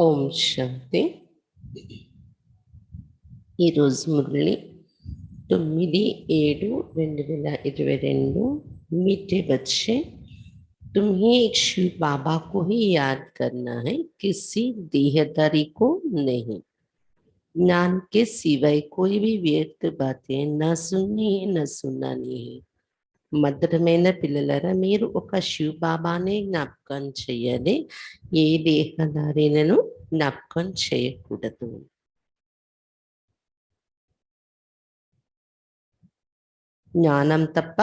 ఓం శాంతి. ఈరోజు మురళి 9/7/2022. मीठे बच्चे, तुम्हें एक शिव बाबा को ही याद करना है, किसी देहदारी को नहीं। ज्ञान के सिवाय कोई भी व्यर्थ बातें न सुननी है, न सुनानी है. మధురమైన పిల్లలరా, మీరు ఒక శివ బాబానే జ్ఞాపకం చేయాలి, ఏ దేహదారినను జ్ఞాపకం చేయకూడదు. జ్ఞానం తప్ప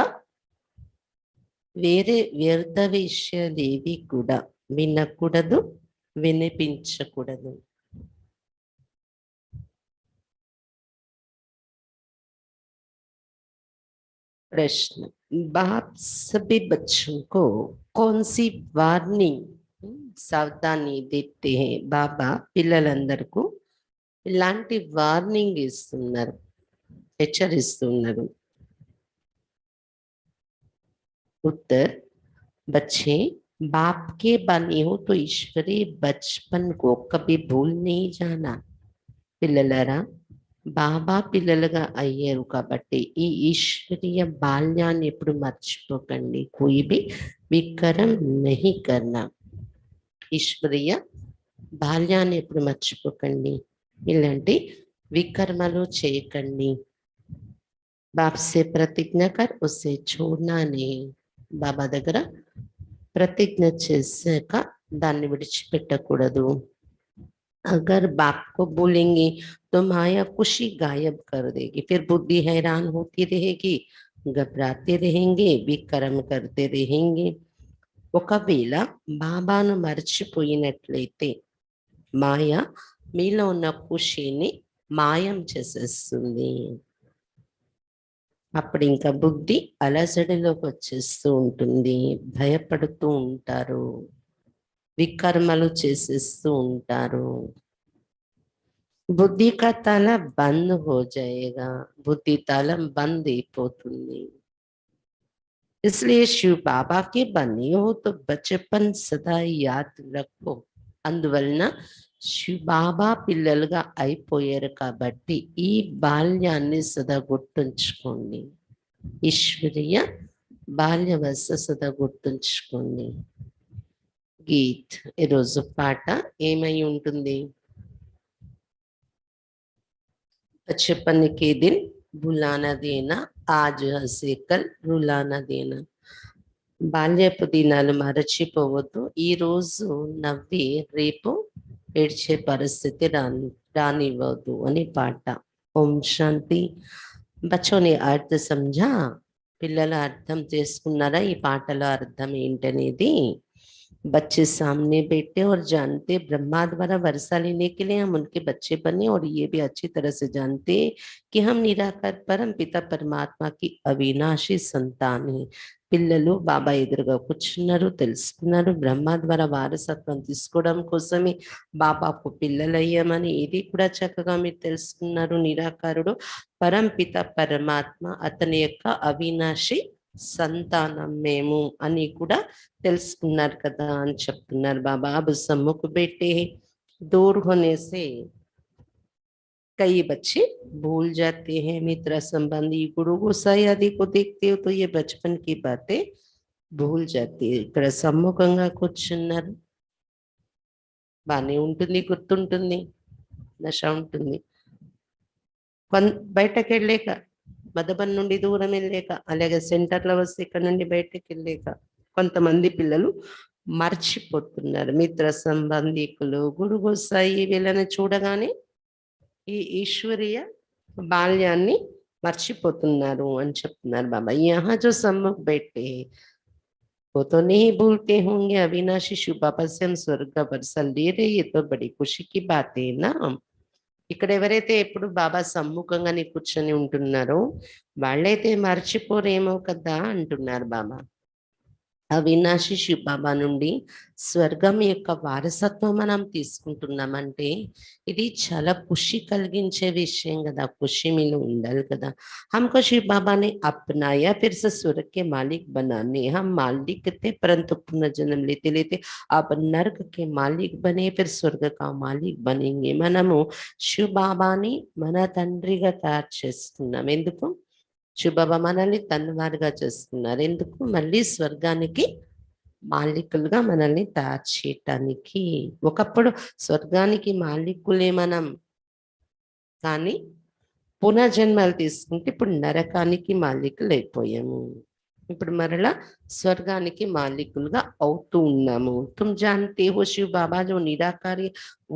వేరే వ్యర్థ విషయాలు ఏవి కూడా వినకూడదు, వినిపించకూడదు. प्रश्न, बाप सभी बच्चों को कौन सी वार्निंग सावधानी देते हैं? बाबा పిల్లలందరకు ఇలాంటి వార్నింగ్ ఇస్తున్నారు, హెచ్చరిస్తున్నారు. उत्तर, बच्चे बाप के बने हो तो ईश्वरीय बचपन को कभी भूल नहीं जाना. పిల్లలరా, బాబా పిల్లలుగా అయ్యారు కాబట్టి ఈ ఈశ్వరీయ బాల్యాన్ని ఎప్పుడు మర్చిపోకండి. कोई भी వికరం नहीं करना. ఈశ్వరీయ బాల్యాన్ని ఎప్పుడు మర్చిపోకండి, ఇలాంటి వికర్మలు చేయకండి. బాప్ సే ప్రతిజ్ఞ కర్ ఉసే छोड़ना नहीं. బాబా దగ్గర ప్రతిజ్ఞ చేశాక దాన్ని విడిచిపెట్టకూడదు. अगर बाप को बोलेंगे तो माया खुशी गायब कर देगी, फिर बुद्धि हैरान होती रहेगी, घबराते रहेंगे, विकर्म करते रहेंगे. ఒకవేళ బాబాను మర్చిపోయినట్లయితే మాయ మీలో ఉన్న ఖుషిని మాయం చేసేస్తుంది. అప్పుడు ఇంకా బుద్ధి అలజడిలోకి వచ్చేస్తూ ఉంటుంది, భయపడుతూ ఉంటారు, వికర్మలు చేసేస్తూ ఉంటారు. बुद्धि का ताला बंद हो जाएगा, बुद्धि ताला बंद అయిపోతుంది. इसलिए शिव बाबा के बने हो तो बचपन सदा याद रखो. అందువలన శివ బాబా పిల్లలుగా అయిపోయారు కాబట్టి ఈ బాల్యాన్ని సదా గుర్తుంచుకోండి, ఈశ్వరీయ బాల్యవస్థ సదా గుర్తుంచుకోండి. గీత్, ఈరోజు పాట ఏమై ఉంటుంది? बचपन के दिन भुलाना देना, आज हंसे कल रुलाना देना. బాల్యపు దినాలు మరచిపోవద్దు, ఈ రోజు నవ్వి రేపు ఏడ్చే పరిస్థితి రానివ్వద్దు అని పాట. ఓం శాంతి. बच्चों ने अर्थ समझा? పిల్లలు అర్థం చేసుకున్నారా ఈ పాటలో అర్థం ఏంటనేది? बच्चे सामने बैठे और जानते ब्रह्मा द्वारा वर्षा लेने के लिए हम उनके बच्चे बने, और ये भी अच्छी तरह से जानते कि हम निराकार परम पिता परमात्मा की अविनाशी संतान है. పిల్లలు బాబా ఎదురుగా కూర్చున్నారు, తెలుసుకున్నారు, బ్రహ్మ ద్వారా వారసత్వం తీసుకోవడం కోసమే బాబాకు పిల్లలయ్యామని ఇది కూడా చక్కగా మీరు తెలుసుకున్నారు. నిరాకారుడు పరం పిత పరమాత్మ, అతని యొక్క అవినాశి సంతానం మేము అని కూడా తెలుసుకున్నారు కదా అని చెప్తున్నారు బాబా. अब सम्मुख बैठे दूर होने से कई बच्चे भूल जाते हैं, मित्र संबंधी गुरु गोसाई आदि को देखते हो तो ये बचपन की बातें भूल जाती है. ఇక్కడ సమ్ముఖంగా కూర్చున్నారు, బానే ఉంటుంది, గుర్తుంటుంది, నశ ఉంటుంది. బయటకు వెళ్ళాక మధుబన్ నుండి దూరం వెళ్ళాక, అలాగే సెంటర్లో వస్తే ఇక్కడ నుండి బయటకు వెళ్ళాక కొంతమంది పిల్లలు మర్చిపోతున్నారు. మిత్ర సంబంధికులు, గురు గోసాయి వీళ్ళని చూడగానే ఈ ఈశ్వరీయ బాల్యాన్ని మర్చిపోతున్నారు అని చెప్తున్నారు బాబా. यहाँ जो सम्मुख बैठे वो तो नहीं भूलते होंगे अविनाशी शिव बाबा से हम स्वर्ग का वर्षा ले रहे, ये तो बड़ी खुशी की बात है ना. ఇక్కడ ఎవరైతే ఎప్పుడు బాబా సమ్ముఖంగానే కూర్చొని ఉంటున్నారో వాళ్ళైతే మర్చిపోరేమో కదా అంటున్నారు బాబా. అవినాశి శివ బాబా నుండి స్వర్గం యొక్క వారసత్వం మనం తీసుకుంటున్నామంటే ఇది చాలా ఖుషి కలిగించే విషయం కదా. ఖుషి మీలో ఉండాలి కదా. हमको शिव बाबा ने अपनाया, फिर से स्वर्ग के मालिक बनाने. हम मालिक थे परंतु पुनर्जन्म लेते लेते अब नर्क के मालिक बने, फिर स्वर्ग का मालिक बनेंगे. మనము శివ బాబాని మన తండ్రిగా తయారు చేసుకున్నాం. ఎందుకు? శివబాబా మనల్ని తన్వారుగా చేసుకున్నారు. ఎందుకు? మళ్ళీ స్వర్గానికి మాలికులుగా మనల్ని తయారు చేయటానికి. ఒకప్పుడు స్వర్గానికి మాలికులే మనం, కానీ పునర్జన్మలు తీసుకుంటే ఇప్పుడు నరకానికి మాలికులు అయిపోయాము. ఇప్పుడు మరలా స్వర్గానికి మాలికులుగా అవుతూ ఉన్నాము. तुम जानते हो शिव बाबा जो निराकार है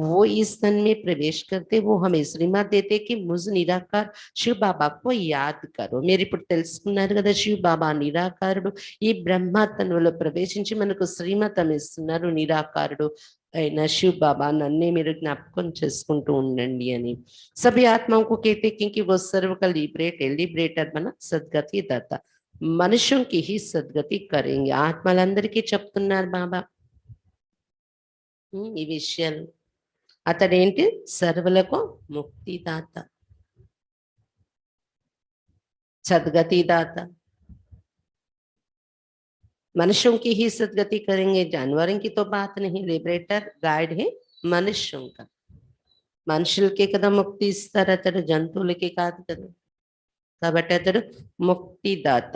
वो इस तन में प्रवेश करते, वो हमें श्रीमत देते कि मुझ निराकार శివ బాబాకు యాద్ కరో. మీరు ఇప్పుడు తెలుసుకున్నారు కదా, శివ బాబా నిరాకారుడు. ఈ బ్రహ్మ తనువులో ప్రవేశించి మనకు శ్రీమతం ఇస్తున్నారు. నిరాకారుడు అయిన శివ బాబా నన్నే మీరు జ్ఞాపకం చేసుకుంటూ ఉండండి అని. సభి ఆత్మకు कहते क्योंकि वो सर्व का लिबरेटर बना सदगति दाता. మనుషులకి హి సద్గతి కరేంగే. ఆత్మలందరికీ చెప్తున్నారు బాబా ఈ విషయాలు. అతడేంటి? సర్వులకు ముక్తిదాత, సద్గతి దాత. मनुष्यों की ही सदगति करेंगे, जानवरों की तो बात नहीं. लिबरेटर गाइड है मनुष्यों का. మనుషులకే కదా ముక్తి ఇస్తారు, అతడు జంతువులకి కాదు కదా. కాబట్టి అతడు ముక్తిదాత,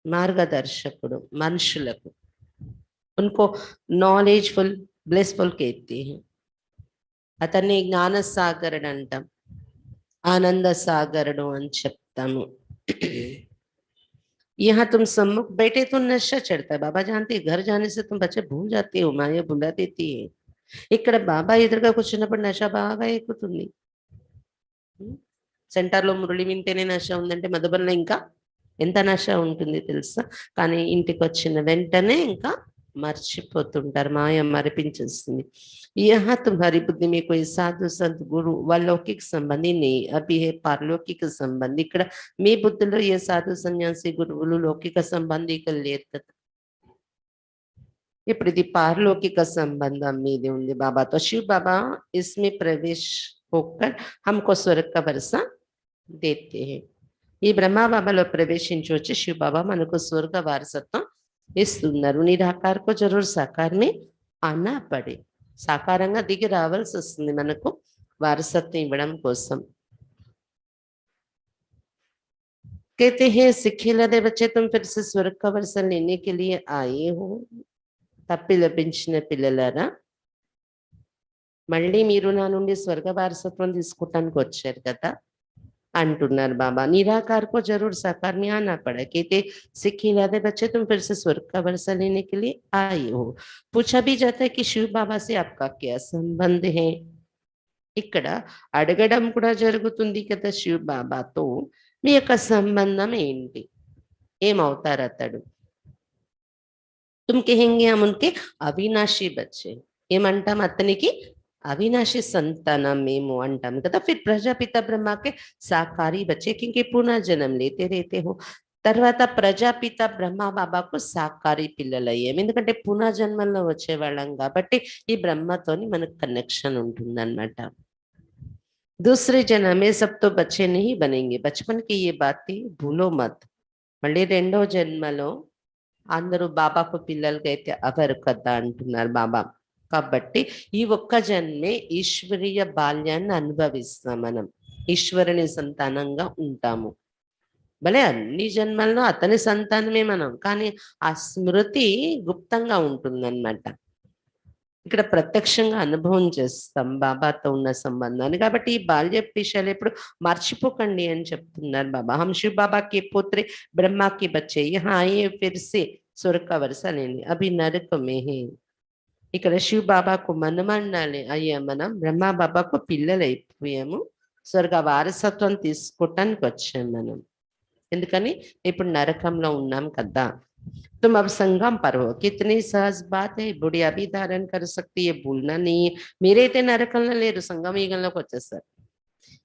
మార్గదర్శకుడు మనుషులకు. उनको నాలెడ్జ్ఫుల్ బ్లెస్ఫుల్ कहते हैं. అతన్ని జ్ఞాన సాగరుడు అంటాం, ఆనంద సాగరుడు అని చెప్తాము. यहाँ तुम सम्मुख बैठे तो नशा चढ़ता है. बाबा जानते घर जाने से तुम बच्चे भूल जाते हो, माया भुला देती है. ఇక్కడ బాబా ఎదురుగా కూర్చున్నప్పుడు నష బాగా ఎక్కుతుంది. సెంటర్లో మురళి వింటేనే నష ఉందంటే మధుబన్లో ఇంకా ఎంత నష ఉంటుంది తెలుసా. కానీ ఇంటికి వచ్చిన వెంటనే ఇంకా మర్చిపోతుంటారు, మాయ మరిపించేస్తుంది. यहाँ तुम्हारी बुद्धि में कोई साधु संत गुरु व लौकिक संबंधी नहीं, अभी है पारलौकिक संबंधी. ఇక్కడ మీ బుద్ధిలో ఏ సాధు సన్యాసి గురువులు లౌకిక సంబంధికులు లేదు కదా. ఇప్పుడు ఇది పారలౌకిక సంబంధం మీది ఉంది బాబాతో. శివ బాబా इसमें प्रवेश होकर हमको स्वर्ग का वर्षा देते हैं. ఈ బ్రహ్మ బాబాలో ప్రవేశించి వచ్చి శివ బాబా మనకు స్వర్గ వారసత్వం ఇస్తున్నారు. నిరాకార్కు జరూర్ సాకారమే ఆనా పడే. సాకారంగా దిగి రావాల్సి వస్తుంది మనకు వారసత్వం ఇవ్వడం కోసం. कहते हैं सिखिलदे बच्चे तुम फिर से स्वर्ग का वर्षा लेने के लिए आए हो. తప్పి లభించిన పిల్లలారా, మళ్ళీ మీరు నా నుండి స్వర్గ వారసత్వం తీసుకోవటానికి వచ్చారు కదా అంటున్నారు బాబా. నిరాకార్కు జరూర్ సాकार में आना पड़ा. कहते सिखिलादे बच्चे तुम फिर से स्वर्ग का वर्षा लेने के लिए आए हो. पूछा भी जाता है कि शिव बाबा से आपका क्या संबंध है. ఇక్కడ అడగడం కూడా జరుగుతుంది కదా, శివ బాబాతో మీ యొక్క సంబంధం ఏంటి, ఏమవుతారు అతడు. तुम कहेंगे हम उनके अविनाशी बच्चे. ఏమంటాం? అతనికి అవినాశి సంతానం మేము అంటాం కదా. फिर ప్రజాపిత బ్రహ్మ के साकारी बच्चे क्योंकि पुनर्जन्म लेते रहते हो. తర్వాత ప్రజాపిత బ్రహ్మ బాబాకు సాకారి పిల్లలయ్యాం, ఎందుకంటే పునర్జన్మల్లో వచ్చేవాళ్ళం కాబట్టి ఈ బ్రహ్మతోని మనకు కనెక్షన్ ఉంటుందన్నమాట. दूसरे जन्म में सब तो बच्चे नहीं बनेंगे. बचपन की ये बातें भूलो मत. మళ్ళీ రెండో జన్మలో అందరూ బాబాకు పిల్లలకి అయితే అవరు కదా అంటున్నారు బాబా. కాబట్టి ఈ ఒక్క జన్మే ఈశ్వరీయ బాల్యాన్ని అనుభవిస్తాం మనం, ఈశ్వరుని సంతానంగా ఉంటాము. భలే అన్ని జన్మల్లో అతని సంతానమే మనం, కానీ ఆ స్మృతి గుప్తంగా ఉంటుందన్నమాట. ఇక్కడ ప్రత్యక్షంగా అనుభవం చేస్తాం బాబాతో ఉన్న సంబంధాన్ని. కాబట్టి ఈ బాల్య విషయాలు ఎప్పుడు మర్చిపోకండి అని చెప్తున్నారు బాబా. हम शिव बाबा के पुत्र ब्रह्मा के बच्चे यहाँ आए फिर से स्वर्ग का वर्षा लेने, अभी नरक में है. ఇక్కడ శివ బాబాకు మనమన్నాలి అయ్యా, మనం బ్రహ్మ బాబాకు పిల్లలు అయిపోయాము, స్వర్గ వారసత్వం తీసుకోవటానికి వచ్చాం మనం. ఎందుకని ఇప్పుడు నరకంలో ఉన్నాం కదా. तुम अब संगम पर हो, कितनी सहज बात है. बुढ़िया भी धारण कर सकती है, भूलना नहीं है. మీరైతే నరకంలో లేరు, సంగమ యుగంలోకి వచ్చేస్తారు.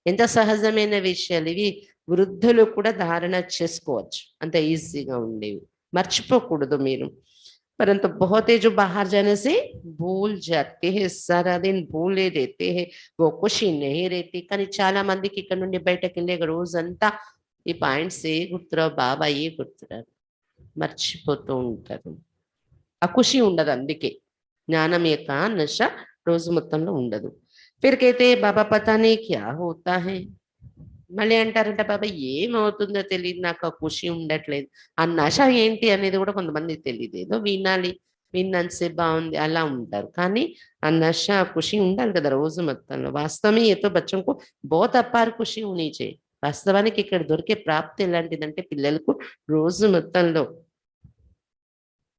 ఎంత సహజమైన విషయాలు ఇవి. వృద్ధులు కూడా ధారణ చేసుకోవచ్చు, అంత ఈజీగా ఉండేవి. మర్చిపోకూడదు మీరు. परंतु बहुत है जो बाहर जाने से भूल जाते हैं, सारा दिन भूले रहते हैं, वो खुशी नहीं रहती. కానీ చాలా మందికి ఇక్కడ నుండి బయటకు వెళ్ళే రోజంతా ఈ పాయింట్స్ ఏ గుర్తురావు, బాబా ఏ గుర్తురారు, మర్చిపోతూ ఉంటారు. ఆ ఖుషి ఉండదు, అందుకే జ్ఞానం యొక్క నశ రోజు మొత్తంలో ఉండదు. ఫిర్ कहते బాబా పతా नहीं क्या होता है, మళ్ళీ అంటారంట బాబా ఏమవుతుందో తెలియదు, నాకు ఆ ఖుషి ఉండట్లేదు. ఆ నశ ఏంటి అనేది కూడా కొంతమందికి తెలియదు. ఏదో వినాలి, విన్నంతసేపు బాగుంది అలా ఉంటారు. కానీ ఆ నశ ఆ ఖుషి ఉండాలి కదా రోజు మొత్తంలో. వాస్తవమే ఏతో బచ్చంకు బహుత్ అపార్ ఖుషి ఉని చే. వాస్తవానికి ఇక్కడ దొరికే ప్రాప్తి ఎలాంటిదంటే పిల్లలకు రోజు మొత్తంలో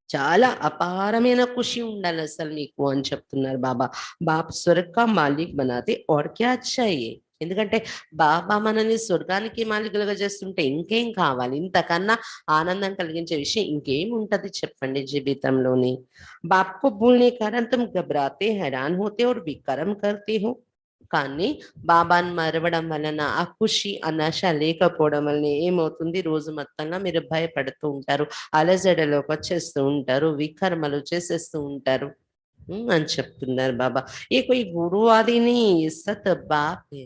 చాలా అపారమైన ఖుషి ఉండాలి అసలు నీకు అని చెప్తున్నారు బాబా. బాప్ స్వర్గ కా మాలిక్ బనాతే ఔర్ క్యా చాహియే. ఎందుకంటే బాబా మనల్ని స్వర్గానికి మాలికలుగా చేస్తుంటే ఇంకేం కావాలి, ఇంతకన్నా ఆనందం కలిగించే విషయం ఇంకేం ఉంటది చెప్పండి జీవితంలోని. బాప్కు భూల్నే కారణం తుమ్ घबराते हैरान होते और विक्रम करते हो. కానీ బాబాను మరవడం వలన ఆ ఖుషి ఆ నశ లేకపోవడం వలన ఏమవుతుంది, రోజు మొత్తంలో మీరు భయపడుతూ ఉంటారు, అలజడలోకి వచ్చేస్తూ ఉంటారు, వికర్మలు చేసేస్తూ ఉంటారు అని చెప్తున్నారు బాబా. ఏ కొయి గురువు ఆదిని సత్ బాపే.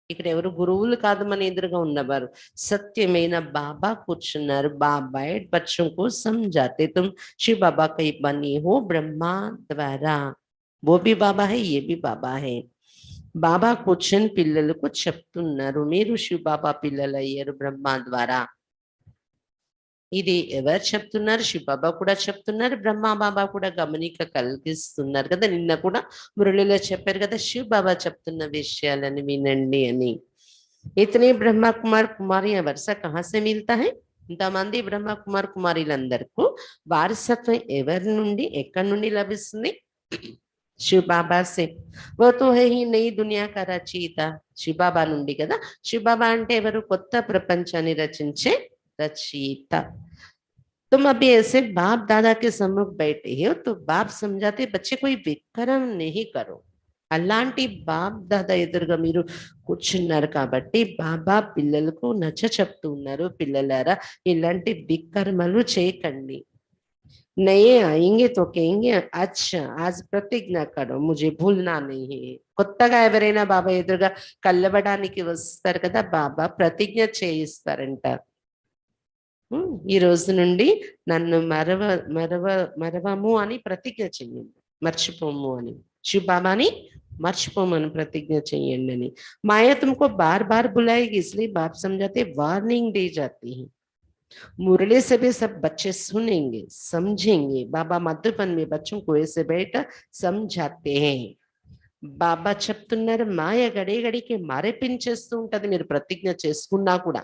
ఇక్కడ ఎవరు గురువులు కాదు, మన ఎదురుగా ఉన్నవారు సత్యమైన బాబా కూర్చున్నారు. బయట బచ్చం को समझाते तुम शिव बाबा कई बनी हो ब्रह्मा द्वारा. वो भी बाबा है, ये भी बाबा है. బాబా కూర్చొని పిల్లలకు చెప్తున్నారు, మీరు శివ బాబా పిల్లలు అయ్యారు బ్రహ్మ ద్వారా. ఇది ఎవరు చెప్తున్నారు, శివ బాబా కూడా చెప్తున్నారు, బ్రహ్మ బాబా కూడా గమనిక కలిగిస్తున్నారు కదా. నిన్న కూడా మురళిలో చెప్పారు కదా, శివ బాబా చెప్తున్న విషయాలని వినండి అని. ఇతనే బ్రహ్మ కుమార్ కుమారి వరుస కహాసే మిల్తా హై. ఇంతమంది బ్రహ్మ కుమార్ కుమారులందరికీ వారసత్వం ఎవరి నుండి ఎక్కడి నుండి లభిస్తుంది, శివ బాబా సే. वो तो है ही नई दुनिया का రచయిత, శివ బాబా నుండి కదా. శివ బాబా అంటే ఎవరు, కొత్త ప్రపంచాన్ని రచించే రచయిత. तुम अभी ऐसे बाप दादा के सम्मुख बैठे हो तो बाप समझाते बच्चे कोई विक्रम नहीं करो. అలాంటి బాప్ దాదా ఎదురుగా మీరు కూర్చున్నారు కాబట్టి బాబా పిల్లలకు నచ్చ చెప్తూ ఉన్నారు, పిల్లలారా ఇలాంటి వికర్మలు చేయకండి. नए आएंगे तो कहेंगे अच्छा आज प्रतिज्ञा करो मुझे भूलना नहीं है. కొత్తగా ఎవరైనా బాబా ఎదురుగా కలవడానికి వస్తారు కదా, బాబా ప్రతిజ్ఞ చేయిస్తారంట. ఈ రోజు నుండి నన్ను మరవము అని ప్రతిజ్ఞ చెయ్యండి, మర్చిపోము అని. శివ బాబాని మర్చిపోమని ప్రతిజ్ఞ చెయ్యండి అని. మాయా తుమ్కో బార్ బార్ బులాయేగి इसलिए बाप समझाते वार्निंग दी जाती है. मुरली से भी सब बच्चे सुनेंगे समझेंगे. बाबा मधुबन में बच्चों को ऐसे बैठ समझाते हैं. బాబా చెప్తున్నారు, మాయ గడి గడికి మరిపించేస్తూ ఉంటది మీరు ప్రతిజ్ఞ చేసుకున్నా కూడా.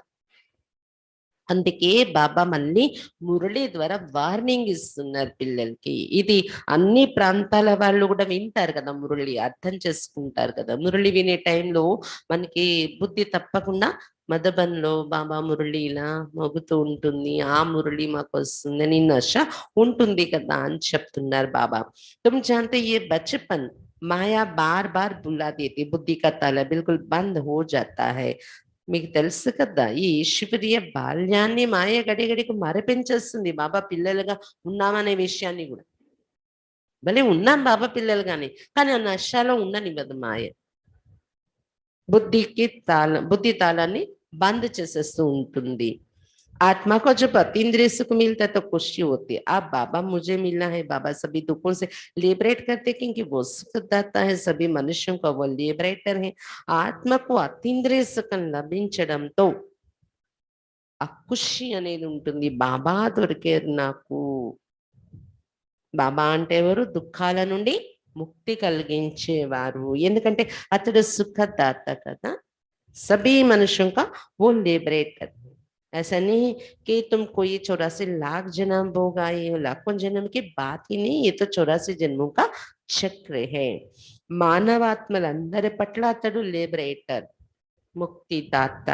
అందుకే బాబా మళ్ళీ మురళి ద్వారా వార్నింగ్ ఇస్తున్నారు పిల్లలకి. ఇది అన్ని ప్రాంతాల వాళ్ళు కూడా వింటారు కదా మురళి, అర్థం చేసుకుంటారు కదా. మురళి వినే టైంలో మనకి బుద్ధి తప్పకుండా మధుబన్లో బాబా మురళి ఇలా మోగుతూ ఉంటుంది, ఆ మురళి మాకు వస్తుంది అని నశ ఉంటుంది కదా అని చెప్తున్నారు బాబా. तुम जानते ये बचपन माया बार बार बुला देती, बुद्धि का ताला बिल्कुल बंद हो जाता है. మీకు తెలుసు కదా, ఈ ఈశ్వరీయ బాల్యాన్ని మాయ గడి గడికి మరపించేస్తుంది బాబా పిల్లలుగా ఉన్నామనే విషయాన్ని కూడా. భలే ఉన్నాం బాబా పిల్లలుగానే, కానీ ఆ నశాలో ఉండనివ్వదు మాయ. బుద్ధి తాళాన్ని బంద్ చేసేస్తూ ఉంటుంది. आत्मा को जब अतीन्द्रिय सुख मिलता है तो खुशी होती है. आप बाबा मुझे मिला है, बाबा सभी दुखों से लिबरेट करते क्योंकि वो सुखदाता है, सभी मनुष्यों का वो लिबरेटर है. आत्मा को अतीन्द्रिय सुख లభించడంతో ఆ ఖుషి అనేది ఉంటుంది. బాబా దొరికారు నాకు. బాబా అంటే ఎవరు, దుఃఖాల నుండి ముక్తి కలిగించేవారు. ఎందుకంటే అతడు సుఖదాత కదా. सभी मनुष्यों का वो लिबरेटर. ऐसा नहीं कि तुम कोई 84 लाख जन्म होगा, ये लाखों जन्म की बात ही नहीं, ये तो 84 जन्मों का చక్ర है. మానవాత్మలందరి పట్ల అతడు లిబరేటర్, ముక్తిదాత.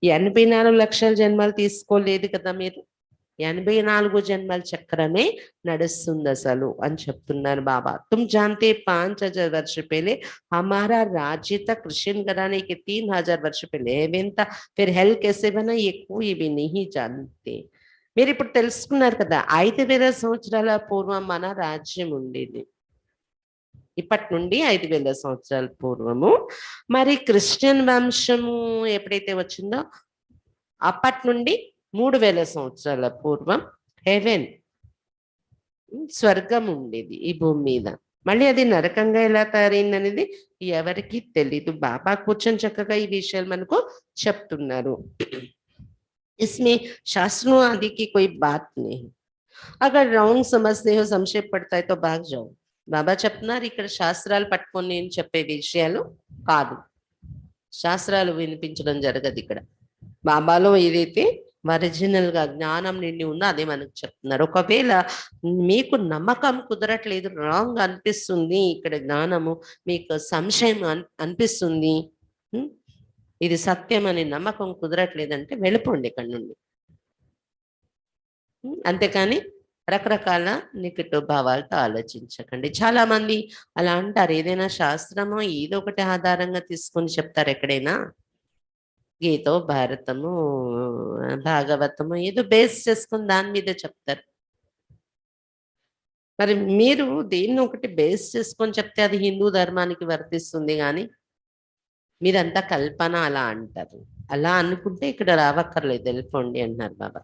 84 లక్షల జన్మలు తీసుకోలేదు కదా మీరు, 84 జన్మల చక్రమే నడుస్తుంది అసలు అని చెప్తున్నారు బాబా. तुम जानते 5000 वर्ष पहले हमारा राज्य था, कृष्ण घराने के 3000 वर्ष पहले हेवन था, फिर हेल कैसे बना ये कोई भी नहीं जानते. మీరు ఇప్పుడు తెలుసుకున్నారు కదా, 5,000 సంవత్సరాల పూర్వం మన రాజ్యం ఉండేది. ఇప్పటి నుండి 5,000 సంవత్సరాల పూర్వము. మరి క్రిస్టియన్ వంశము ఎప్పుడైతే వచ్చిందో అప్పటి నుండి 3,000 సంవత్సరాల పూర్వం హెవెన్, స్వర్గం ఉండేది ఈ భూమి మీద. మళ్ళీ అది నరకంగా ఎలా తయారైంది అనేది ఎవరికి తెలీదు. బాబా కూర్చొని చక్కగా ఈ విషయాలు మనకు చెప్తున్నారు. इसमें शास्त्रों आदि की कोई बात नहीं. अगर रॉन्ग समझते हो, संशय पड़ता है तो भाग जाओ. బాబా చెప్తున్నారు ఇక్కడ శాస్త్రాలు పట్టుకొని నేను చెప్పే విషయాలు కాదు, శాస్త్రాలు వినిపించడం జరగదు ఇక్కడ. బాబాలో ఏదైతే ఒరిజినల్ గా జ్ఞానం నిండి ఉందో అదే మనకు చెప్తున్నారు. ఒకవేళ మీకు నమ్మకం కుదరట్లేదు, రాంగ్ అనిపిస్తుంది, ఇక్కడ జ్ఞానము మీకు సంశయం అనిపిస్తుంది, ఇది సత్యం అని నమ్మకం కుదరట్లేదంటే వెళ్ళిపోండి ఇక్కడి నుండి. అంతేకాని రకరకాల నెగటివ్ భావాలతో ఆలోచించకండి. చాలా మంది అలా అంటారు, ఏదైనా శాస్త్రమో ఏదో ఒకటి ఆధారంగా తీసుకొని చెప్తారు. ఎక్కడైనా గీతో భారతము భాగవతము ఏదో బేస్ చేసుకుని దాని మీద చెప్తారు. మరి మీరు దేన్ని ఒకటి బేస్ చేసుకొని చెప్తే అది హిందూ ధర్మానికి వర్తిస్తుంది, కానీ మీరంతా కల్పన అలా అంటారు. అలా అనుకుంటే ఇక్కడ రావక్కర్లేదు, వెళ్ళిపోండి అంటున్నారు బాబా.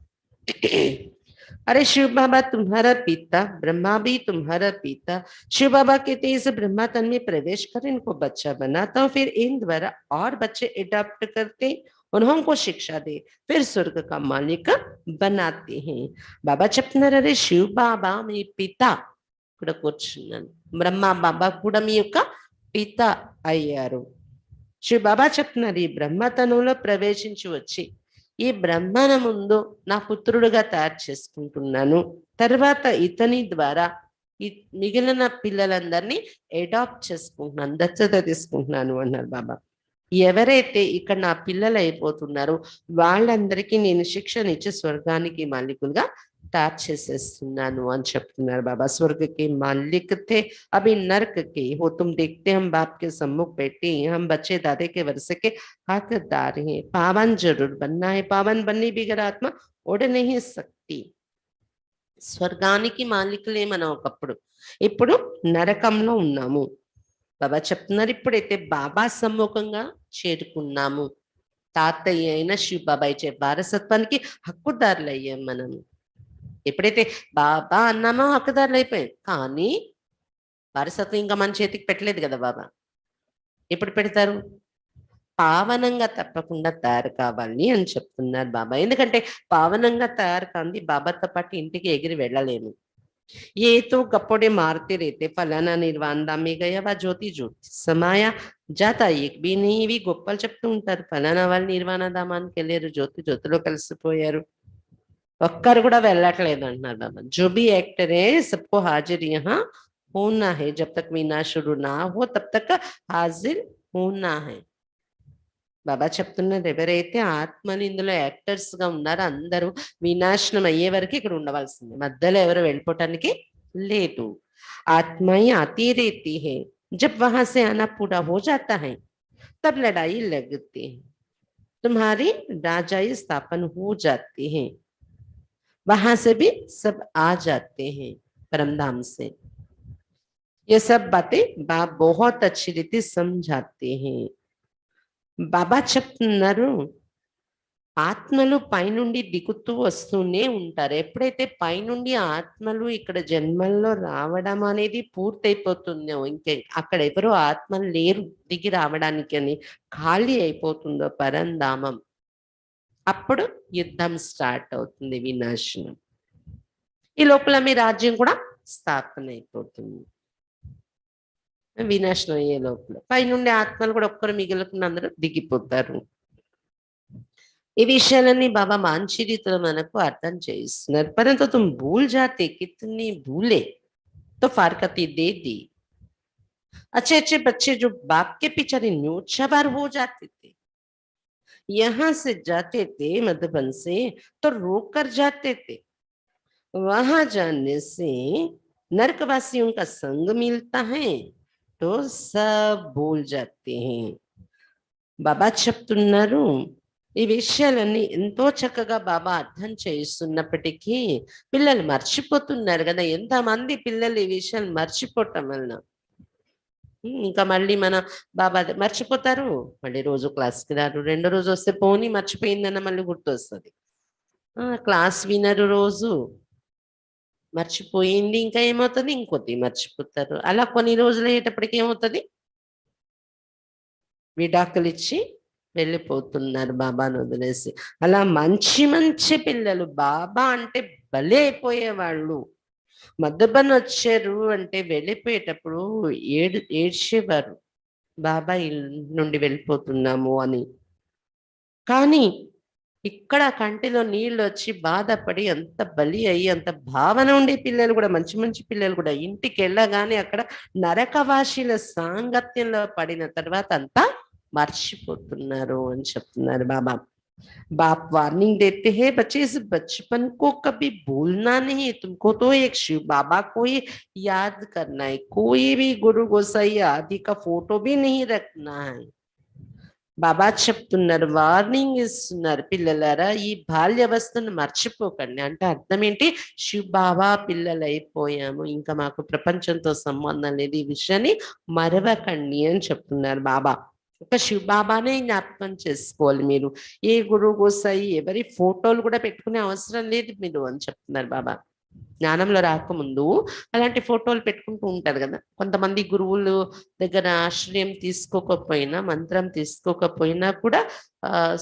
अरे शिव बाबा तुम्हारा पिता, ब्रह्मा भी तुम्हारा पिता. शिव बाबा कहते इस ब्रह्मा तन में प्रवेश कर इनको बच्चा बनाता हूँ, फिर इन द्वारा और बच्चे अडॉप्ट करते, उन्होंने शिक्षा दे, फिर स्वर्ग का मालिक बनाते हैं. बाबा చెప్తున్నారు, అరే శివ బాబా మీ పిత, ఇక్కడ కూర్చున్నాను, బ్రహ్మ బాబా కూడా మీ యొక్క పిత అయ్యారు. శివ బాబా చెప్తున్నారు, ఈ బ్రహ్మతనంలో ప్రవేశించి వచ్చి ఈ బ్రహ్మన ముందు నా పుత్రుడుగా తయారు చేసుకుంటున్నాను, తర్వాత ఇతని ద్వారా ఈ మిగిలిన పిల్లలందరినీ అడాప్ట్ చేసుకుంటున్నాను, దత్తత తీసుకుంటున్నాను అన్నారు బాబా. ఎవరైతే ఇక్కడ నా పిల్లలు అయిపోతున్నారో వాళ్ళందరికీ నేను శిక్షనిచ్చి స్వర్గానికి మాలికులుగా तैयार చేసేస్తున్నాను అని చెప్తున్నారు బాబా. स्वर्ग के मालिक थे, अभी नर्क के हो तुम, देखते हम बाप के सम्मुख बैठे, हम बच्चे दादे के वर्षे के हकदार हैं. पावन जरूर बनना है, पावन बनने बिगड़ आत्मा उड़ नहीं सकती. స్వర్గానికి మాలికులే మనం ఒకప్పుడు, ఇప్పుడు నరకంలో ఉన్నాము. బాబా చెప్తున్నారు, ఇప్పుడైతే బాబా సమ్ముఖంగా చేరుకున్నాము. తాతయ్య అయిన శివ బాబా ఇచ్చే వారసత్వానికి హక్కుదారులు అయ్యాం మనం. ఎప్పుడైతే బాబా అన్నామో హక్కుదారులు అయిపోయాం, కానీ వారసత్వం ఇంకా మన చేతికి పెట్టలేదు కదా బాబా. ఎప్పుడు పెడతారు? పావనంగా తప్పకుండా తయారు కావాలి అని చెప్తున్నారు బాబా. ఎందుకంటే పావనంగా తయారు కాంది బాబాతో పాటు ఇంటికి ఎగిరి వెళ్ళలేము. ఏ తో కప్పుడే మారుతే రేతే ఫలానా నిర్వాణ దామే గయా వా జ్యోతి జ్యోతి సమాయా జాతా ఏక్ బి నీ, ఇవి గొప్పలు చెప్తూ ఉంటారు. ఫలానా వాళ్ళు నిర్వాణ ధామానికి వెళ్ళారు, జ్యోతి జ్యోతిలో కలిసిపోయారు. ఒక్కరు కూడా వెళ్ళట్లేదు అంటున్నారు బాబా. జో బి యాక్టర్ హే సబ్కో హాజిర్ యహా హోనా హై, జబ్ తక్ వినాశ్ షురూ నా హో తబ్ తక్ హాజిర్ హోనా హై. బాబా చెప్తున్నారు, ఎవరైతే ఆత్మలు ఇందులో యాక్టర్స్ గా ఉన్నారో అందరూ వినాశనం అయ్యే వరకు ఇక్కడ ఉండవలసింది, మధ్యలో ఎవరు వెళ్ళిపోవటానికి లేదు. ఆత్మ ही आती रहती है, जब वहां से आना पूरा हो जाता है तब लड़ाई लगती है, तुम्हारी राजाई स्थापन हो जाती है, वहां से भी सब आ जाते हैं परमधाम से. ये सब बातें बाप बहुत अच्छी रीति समझाते हैं. బాబా చెప్తున్నారు, ఆత్మలు పైనుండి దిగుతూ వస్తూనే ఉంటారు. ఎప్పుడైతే పైనుండి ఆత్మలు ఇక్కడ జన్మల్లో రావడం అనేది పూర్తయిపోతుందో, ఇంకే అక్కడ ఎవరో ఆత్మలు లేరు దిగి రావడానికి అని ఖాళీ అయిపోతుందో పరంధామం, అప్పుడు యుద్ధం స్టార్ట్ అవుతుంది, వినాశనం. ఈ లోపల మీ రాజ్యం కూడా స్థాపన అయిపోతుంది. వినాశనం అయ్యే లోపల పైనుండి ఆత్మలు కూడా ఒక్కరు మిగులుకున్న అందరూ దిగిపోతారు. ఈ విషయాలన్నీ బాబా మంచి రీతిలో మనకు అర్థం చేయిస్తున్నారు. పరంతు तुम भूल जाते, कितनी भूले तो फारकती दे दी. अच्छे अच्छे बच्चे जो बाप के पीछे न्यूचाबार हो जाते थे, यहाँ से जाते थे मधुबन से तो रोक कर जाते थे. वहां जाने से नरकवासियों का संग मिलता है तो सब भूल जाते हैं. బాబా చెప్తున్నారు, ఈ విషయాలన్నీ ఎంతో చక్కగా బాబా అర్థం చేయిస్తున్నప్పటికీ పిల్లలు మర్చిపోతున్నారు కదా. ఎంతమంది పిల్లలు ఈ విషయాలు మర్చిపోవటం వలన ఇంకా మళ్ళీ మన బాబా మర్చిపోతారు. మళ్ళీ రోజు క్లాస్కి రారు. రెండో రోజు వస్తే పోనీ మర్చిపోయిందన్న మళ్ళీ గుర్తొస్తుంది. క్లాస్ వినరు రోజు. మర్చిపోయింది ఇంకా ఏమవుతుంది, ఇంకొద్ది మర్చిపోతారు. అలా కొన్ని రోజులు అయ్యేటప్పటికి ఏమవుతుంది, విడాకులిచ్చి వెళ్ళిపోతున్నారు బాబాను వదిలేసి. అలా మంచి మంచి పిల్లలు బాబా అంటే బలి అయిపోయేవాళ్ళు. మధుబన్ వచ్చారు అంటే వెళ్ళిపోయేటప్పుడు ఏడ్చేవారు, బాబా ఇల్లు నుండి వెళ్ళిపోతున్నాము అని. కానీ ఇక్కడ కంటిలో నీళ్ళు వచ్చి బాధపడి అంత బలి అయ్యి అంత భావన ఉండే పిల్లలు కూడా, మంచి మంచి పిల్లలు కూడా ఇంటికి వెళ్ళగానే అక్కడ నరకవాసీల సాంగత్యంలో పడిన తర్వాత అంతా మర్చిపోతున్నారు అని చెప్తున్నారు బాబా. बाप वार्निंग देते हैं, बच्चे इस बचपन को कभी भूलना नहीं है, तुमको तो एक शिव बाबा को ही याद करना है, कोई भी गुरु गोसाई आदि का फोटो भी नहीं रखना है. బాబా చెప్తున్నారు, వార్నింగ్ ఇస్తున్నారు, పిల్లలారా ఈ బాల్యవస్థను మర్చిపోకండి. అంటే అర్థం ఏంటి, శివ్ బాబా పిల్లలు అయిపోయాము, ఇంకా మాకు ప్రపంచంతో సంబంధం లేదు, ఈ విషయాన్ని మరవకండి అని చెప్తున్నారు బాబా. ఒక శివ్ బాబానే జ్ఞాపకం చేసుకోవాలి మీరు. ఏ గురువు గోసాయి ఎవరి ఫోటోలు కూడా పెట్టుకునే అవసరం లేదు మీరు అని చెప్తున్నారు బాబా. జ్ఞానంలో రాకముందు అలాంటి ఫోటోలు పెట్టుకుంటూ ఉంటారు కదా. కొంతమంది గురువులు దగ్గర ఆశ్రయం తీసుకోకపోయినా, మంత్రం తీసుకోకపోయినా కూడా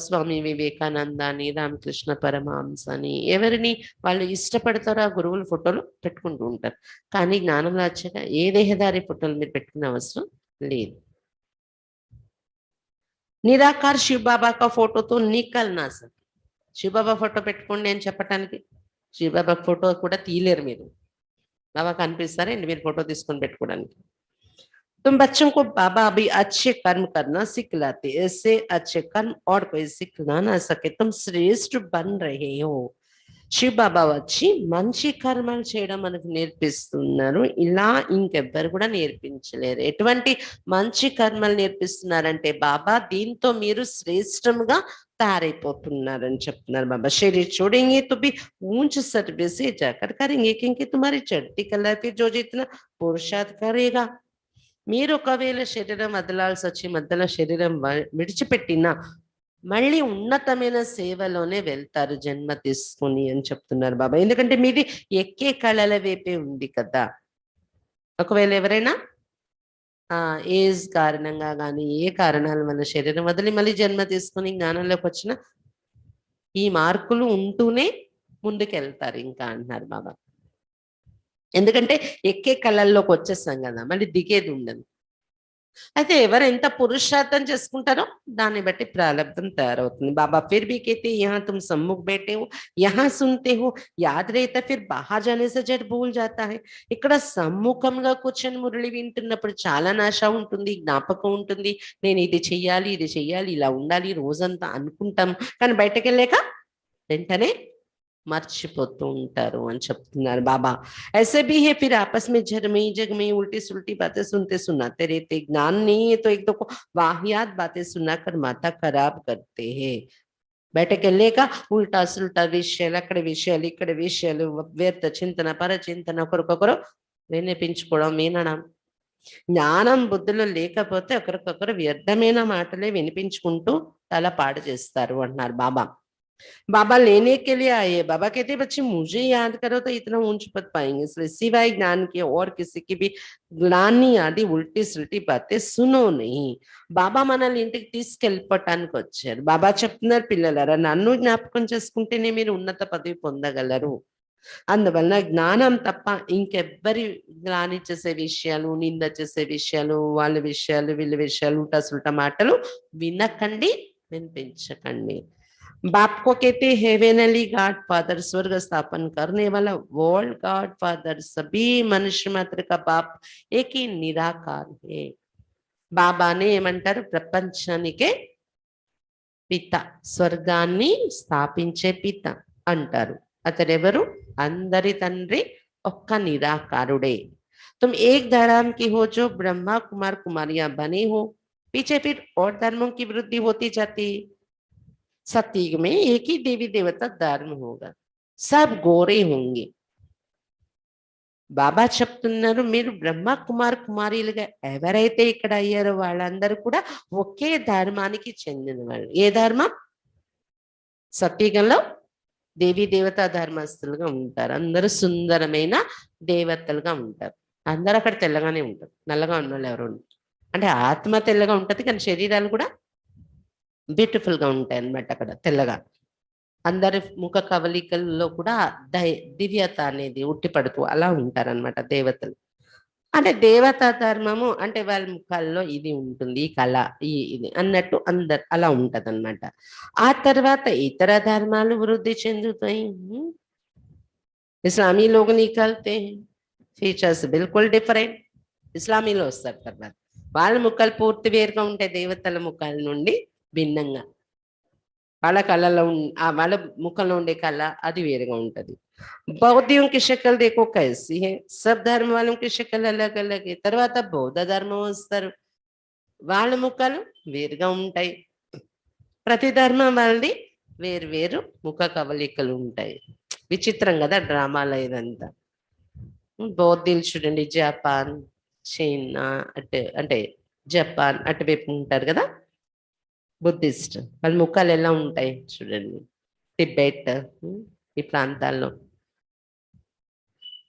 స్వామి వివేకానంద అని, రామకృష్ణ పరమహంస అని ఎవరిని వాళ్ళు ఇష్టపడతారో ఆ గురువుల ఫోటోలు పెట్టుకుంటూ ఉంటారు. కానీ జ్ఞానంలో వచ్చాక ఏ దేహదారి ఫోటోలు మీరు పెట్టుకునే అవసరం లేదు. నిరాకార్ శివ్ బాబా కా ఫోటోతో నికల్నా సార్. శివ్ బాబా ఫోటో పెట్టుకోండి అని చెప్పటానికి శివ్ బాబా ఫోటో కూడా తీయలేరు మీరు. బాబా కనిపిస్తారండి మీరు ఫోటో తీసుకొని పెట్టుకోవడానికి. तुम बच्चों को बाबा अभी अच्छे कर्म करना सिखलाते, ऐसे अच्छे कर्म और कोई सिखला ना सके, तुम श्रेष्ठ बन रहे हो. శివ బాబా వచ్చి మంచి కర్మలు చేయడం మనకు నేర్పిస్తున్నారు. ఇలా ఇంకెవ్వరు కూడా నేర్పించలేరు. ఎటువంటి మంచి కర్మలు నేర్పిస్తున్నారంటే బాబా దీంతో మీరు శ్రేష్టంగా తయారైపోతున్నారని చెప్తున్నారు బాబా. శరీर छोड़ेंगे तो भी ऊंच सर्वे से जाकर करेंगे, क्योंकि तुम्हारी चढ़ती कला फिर जो जितना पुरुषार्थ करेगा. మీరు ఒకవేళ శరీరం వదలాల్సి వచ్చి మధ్యలో శరీరం విడిచిపెట్టినా మళ్ళీ ఉన్నతమైన సేవలోనే వెళ్తారు జన్మ తీసుకుని అని చెప్తున్నారు బాబా. ఎందుకంటే మీది ఎక్కే కళల వైపే ఉంది కదా. ఒకవేళ ఎవరైనా ఏజ్ కారణంగా కానీ ఏ కారణాల వల్ల శరీరం వదిలి మళ్ళీ జన్మ తీసుకుని జ్ఞానంలోకి వచ్చిన ఈ మార్కులు ఉంటూనే ముందుకెళ్తారు ఇంకా అంటున్నారు బాబా. ఎందుకంటే ఎక్కే కళల్లోకి వచ్చేస్తాం కదా, మళ్ళీ దిగేది ఉండదు. అయితే ఎవరు ఎంత పురుషార్థం చేసుకుంటారో దాన్ని బట్టి ప్రారంభం తయారవుతుంది. బాబా फिर भी कहते यहाँ तुम सम्मुख बैठे हो, यहाँ सुनते हो, याद रहता फिर बाहर जाने से झट भूल जाता है. ఇక్కడ సమ్ముఖంగా కూర్చొని మురళి వింటున్నప్పుడు చాలా నాశ ఉంటుంది, జ్ఞాపకం ఉంటుంది. నేను ఇది చెయ్యాలి, ఇది చెయ్యాలి, ఇలా ఉండాలి రోజంతా అనుకుంటాం. కానీ బయటకు వెళ్ళాక వెంటనే మర్చిపోతూ ఉంటారు అని చెప్తున్నారు బాబా. ऐसे भी है फिर आपस में जग में उल्टी सुल्टी बातें सुनते सुनाते रहते, ज्ञान नहीं है तो एक दो वाहियात बातें सुनाकर माथा खराब करते हैं. బయటకు వెళ్ళాక ఉల్టా సుల్టా విషయాలు, అక్కడ విషయాలు, ఇక్కడ విషయాలు, వ్యర్థ చింతన, పరచింతన, ఒకరికొకరు వినిపించుకోవడం, వినడం. జ్ఞానం బుద్ధిలో లేకపోతే ఒకరికొకరు వ్యర్థమైన మాటలే వినిపించుకుంటూ తల పాడు చేస్తారు అంటున్నారు బాబా. बाबा लेने के लिए आए. बाबा कहते बच्चे मुझे याद करो तो इतना ऊंच पद पाएंगे, इसलिए सिवाय ज्ञान के और किसी की भी గ్లాని ఆది ఉల్టీ సుల్టీ బాతే సునో నహీ. బాబా మనల్ని ఇంటికి తీసుకెళ్ళిపోవటానికి వచ్చారు. బాబా చెప్తున్నారు, పిల్లలారా నన్ను జ్ఞాపకం చేసుకుంటేనే మీరు ఉన్నత పదవి పొందగలరు. అందువలన జ్ఞానం తప్ప ఇంకెవ్వరి గ్లాని చేసే విషయాలు, నింద చేసే విషయాలు, వాళ్ళ విషయాలు, వీళ్ళ విషయాలు, ఉల్టా సుల్టా మాటలు వినకండి, వినిపించకండి. बाप को कहते हेवेनली गॉड फादर, स्वर्ग स्थापन करने वाला वर्ल्ड गॉड फादर, सभी मनुष्य मात्र का बाप एक ही निराकार है. బాబానే ఏమంటారు, ప్రపంచానికే పిత, స్వర్గాన్ని స్థాపించే పిత అంటారు. అతడెవరు, అందరి తండ్రి ఒక్క నిరాకారుడే. तुम एक धर्म की हो जो ब्रह्मा कुमार कुमारियां बने हो, पीछे फिर और धर्मों की वृद्धि होती जाती. सतयुग में एक ही देवी देवता धर्म होगा, सब गोरे होंगे. బాబా చెప్తున్నారు, మీరు బ్రహ్మ కుమార్ కుమారీలుగా ఎవరైతే ఇక్కడ అయ్యారో వాళ్ళందరూ కూడా ఒకే ధర్మానికి చెందిన వాళ్ళు. ఏ ధర్మం? సత్యుగంలో దేవీ దేవతా ధర్మస్తులుగా ఉంటారు. అందరూ సుందరమైన దేవతలుగా ఉంటారు. అందరూ అక్కడ తెల్లగానే ఉంటారు. నల్లగా ఉన్న వాళ్ళు ఎవరు ఉండరు. అంటే ఆత్మ తెల్లగా ఉంటది, కానీ శరీరాలు కూడా బ్యూటిఫుల్ గా ఉంటాయి అన్నమాట అక్కడ తెల్లగా. అందరి ముఖ కవలికల్లో కూడా దివ్యత అనేది ఉట్టిపడుతూ అలా ఉంటారనమాట దేవతలు. అంటే దేవతా ధర్మము అంటే వాళ్ళ ముఖాల్లో ఇది ఉంటుంది, ఈ కళ, ఇది అన్నట్టు అందరు అలా ఉంటది అనమాట. ఆ తర్వాత ఇతర ధర్మాలు వృద్ధి చెందుతాయి. ఇస్లామీ లోग निकलते हैं, ఫీచర్స్ బిల్కుల్ డిఫరెంట్. ఇస్లామీలో వస్తారు తర్వాత. వాళ్ళ ముఖాలు పూర్తి వేరుగా ఉంటాయి దేవతల ముఖాల నుండి భిన్నంగా. వాళ్ళ కళలో వాళ్ళ ముఖంలో ఉండే కళ అది వేరుగా ఉంటది. बौद्धियों की शक्ल देखो कैसी है, सब धर्म वालों की शक्ल अलग अलग है. తర్వాత బౌద్ధ ధర్మం వస్తారు, వాళ్ళ ముఖాలు వేరుగా ఉంటాయి. ప్రతి ధర్మం వాళ్ళది వేరు వేరు ముఖ కవలికలు ఉంటాయి. విచిత్రం కదా డ్రామాలో ఇదంతా. బౌద్ధులు చూడండి, జపాన్, చైనా అంటే జపాన్ అటువైపు ఉంటారు కదా బుద్ధిస్ట్, వాళ్ళ ముఖాలు ఎలా ఉంటాయి చూడండి. టిబెట్ ఈ ప్రాంతాల్లో.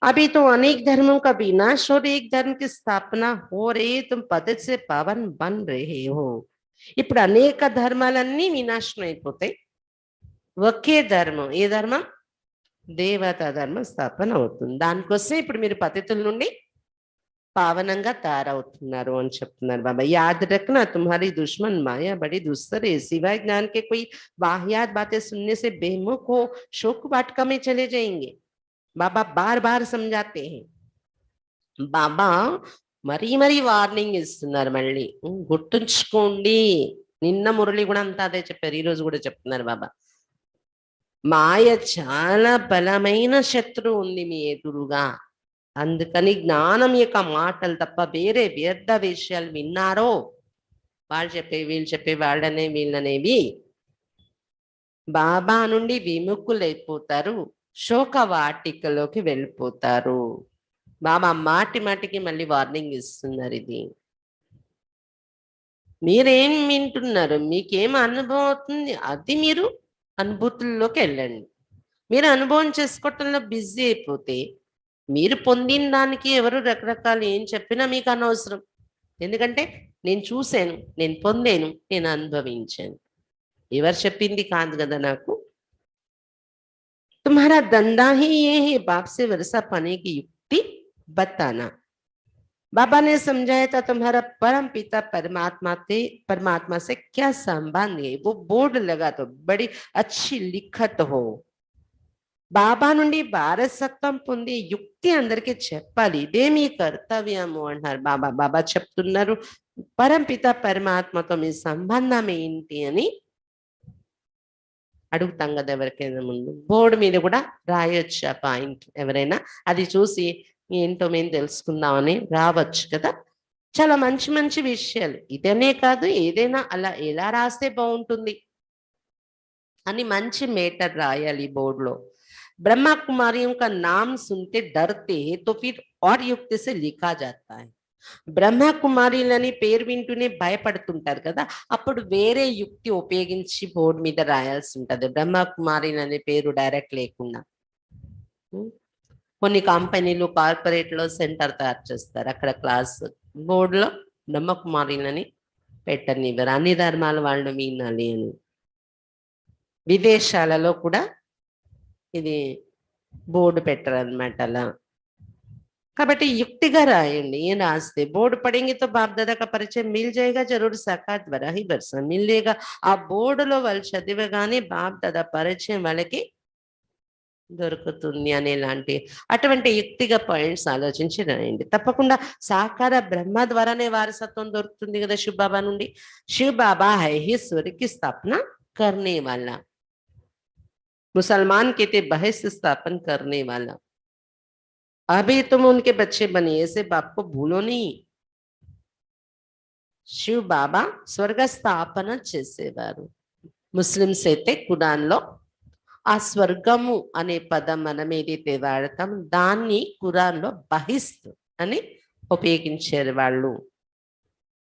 अभी तो अनेक धर्मों का विनाश और एक धर्म की स्थापना हो रही, तुम पतित से पावन बन रहे हो. ఇప్పుడు అనేక ధర్మాలన్నీ వినాశనం అయిపోతాయి, ఒకే ధర్మం. ఏ ధర్మం? దేవతా ధర్మం స్థాపన అవుతుంది. దానికోసం ఇప్పుడు మీరు పతితుల నుండి పావనంగా తయారవుతున్నారు అని చెప్తున్నారు బాబా. याद रखना तुम्हारी दुश्मन माया बड़ी दुस्तर है, सिवाय ज्ञान के कोई वाहियात बातें सुनने से बेमुख हो शोक वाटिका में चले जाएंगे. బాబా బార్ బార్ సమझाते हैं. బాబా మరీ మరీ వార్నింగ్ ఇస్తున్నారు మళ్ళీ. గుర్తుంచుకోండి, నిన్న మురళి కూడా అంతా అదే చెప్పారు, ఈ రోజు కూడా చెప్తున్నారు బాబా. మాయ చాలా బలమైన శత్రువు ఉంది మీ ఎదురుగా. అందుకని జ్ఞానం యొక్క మాటలు తప్ప వేరే వ్యర్థ విషయాలు విన్నారో, వాళ్ళు చెప్పే వీళ్ళు చెప్పే వాళ్ళనే వీళ్ళనేవి బాబా నుండి విముఖులైపోతారు, శోక వాటికలోకి వెళ్ళిపోతారు. బాబా మాటి మాటికి మళ్ళీ వార్నింగ్ ఇస్తున్నారు. ఇది మీరేం వింటున్నారు, మీకేం అనుభవం అవుతుంది, అది మీరు అనుభూతుల్లోకి వెళ్ళండి. మీరు అనుభవం చేసుకోవటంలో బిజీ అయిపోతే మీరు పొందిన దానికి ఎవరు రకరకాలు ఏం చెప్పినా మీకు అనవసరం. ఎందుకంటే నేను చూశాను, నేను పొందాను, నేను అనుభవించాను. ఎవరు చెప్పింది కాదు కదా నాకు. तुम्हारा धंधा ही ये है बाप से वर्षा पाने की युक्ति बताना. बाबा ने समझाया था तुम्हारा परम पिता परमात्मा से क्या संबंध है. वो बोर्ड लगा तो बड़ी अच्छी लिखत हो. బాబా నుండి వారసత్వం పొందే యుక్తి అందరికీ చెప్పాలి, ఇదే మీ కర్తవ్యము అంటారు బాబా. బాబా చెప్తున్నారు పరంపిత పరమాత్మతో మీ సంబంధం ఏంటి అని అడుగుతాం కదా ఎవరికైనా ముందు. బోర్డు మీద కూడా రాయొచ్చు ఆ పాయింట్, ఎవరైనా అది చూసి ఏంటో మేము తెలుసుకుందామని రావచ్చు కదా. చాలా మంచి మంచి విషయాలు, ఇదనే కాదు ఏదైనా అలా ఎలా రాస్తే బాగుంటుంది అని మంచి మేటర్ రాయాలి బోర్డులో. ब्रह्मा कुमारियों का नाम सुनते डरते हैं तो फिर और युक्ति से लिखा जाता है. బ్రహ్మ కుమారిలని పేరు వింటూనే భయపడుతుంటారు కదా, అప్పుడు వేరే యుక్తి ఉపయోగించి బోర్డు మీద రాయాల్సి ఉంటది, బ్రహ్మ కుమారిలు అనే పేరు డైరెక్ట్ లేకుండా. కొన్ని కంపెనీలు కార్పొరేట్ లో సెంటర్ తయారు చేస్తారు, అక్కడ క్లాస్ బోర్డులో బ్రహ్మ కుమారిలని పెట్టనివ్వరు, అన్ని ధర్మాల వాళ్ళు వినాలి అని. విదేశాలలో కూడా ఇది బోర్డు పెట్టరు అనమాట అలా. కాబట్టి యుక్తిగా రాయండి. ఏం రాస్తే బోర్డు పడేంगे तो बाप दादा का परिचय मिल जाएगा, जरूर साकार द्वारा ही बरसा मिलेगा. ఆ బోర్డులో వాళ్ళు చదివగానే బాప్ దాదా పరిచయం వాళ్ళకి దొరుకుతుంది అనేలాంటి అటువంటి యుక్తిగా పాయింట్స్ ఆలోచించి రాయండి. తప్పకుండా సాకార బ్రహ్మ ద్వారానే వారసత్వం దొరుకుతుంది కదా శివ బాబా నుండి. శివ బాబా హై హి స్వర్గ की स्थापना करने वाला, मुसलमान कहते बहस स्थापन करने वाला. अभी तुम उनके बच्चे बने, ऐसे बाप को भूलो नहीं. శివ బాబా స్వర్గ స్థాపన చేసేవారు. ముస్లిమ్స్ అయితే ఖురాన్లో ఆ స్వర్గము అనే పదం మనం ఏదైతే వాడతాం దాన్ని ఖురాన్లో బహిస్త్ అని ఉపయోగించారు వాళ్ళు.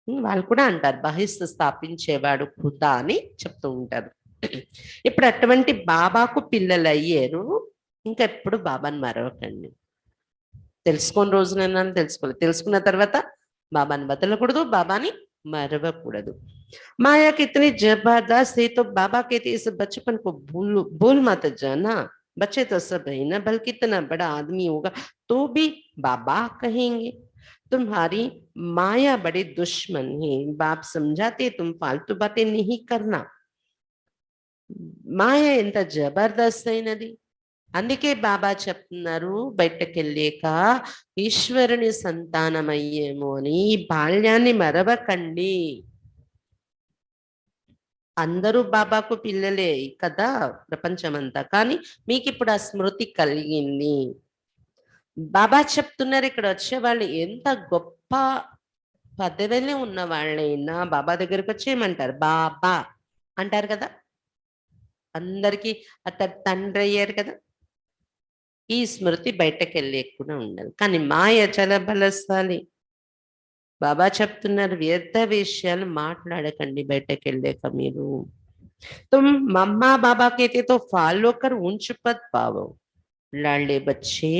వాళ్ళు కూడా అంటారు బహిస్త్ స్థాపించేవాడు ఖుదా అని చెప్తూ ఉంటారు. ఇప్పుడు అటువంటి బాబాకు పిల్లలు అయ్యారు, ఇంకా ఎప్పుడు బాబాని మరవకండి. తెలుసుకొని రోజునైనా తెలుసుకోలేదు, తెలుసుకున్న తర్వాత బాబాని వదలకూడదు, బాబాని మరవకూడదు. माया कितनी जबरदस्त है, तो बाबा कहते इस बचपन को भूल मत जाना। बच्चे तो सब है ना, बल्कि इतना बड़ा आदमी होगा तो भी बाबा कहेंगे। तुम्हारी माया बड़े दुश्मन है, बाप समझाते तुम फालतू बातें नहीं करना। మాయ ఎంత జబర్దస్త్ అయినది, అందుకే బాబా చెప్తున్నారు బయటకెళ్ళాక ఈశ్వరుని సంతానమయ్యేమో అని. ఈ బాల్యాన్ని మరవకండి. అందరూ బాబాకు పిల్లలే కదా ప్రపంచమంతా, కానీ మీకు ఇప్పుడు ఆ స్మృతి కలిగింది. బాబా చెప్తున్నారు ఇక్కడ వచ్చే వాళ్ళు ఎంత గొప్ప పదవిలో ఉన్న వాళ్ళైనా బాబా దగ్గరకు వచ్చి ఏమంటారు, బాబా అంటారు కదా. అందరికీ అతడు తండ్రి అయ్యారు కదా. ఈ స్మృతి బయటకు వెళ్ళకుండా ఉండదు, కానీ మాయ చాలా బలశాలి. బాబా చెప్తున్నారు వ్యర్థ విషయాలు మాట్లాడకండి బయటకు వెళ్ళాక మీరు. तुम मम्मा बाबा कहते तो फॉलो कर ऊंच पद पाओ। लाडले बच्चे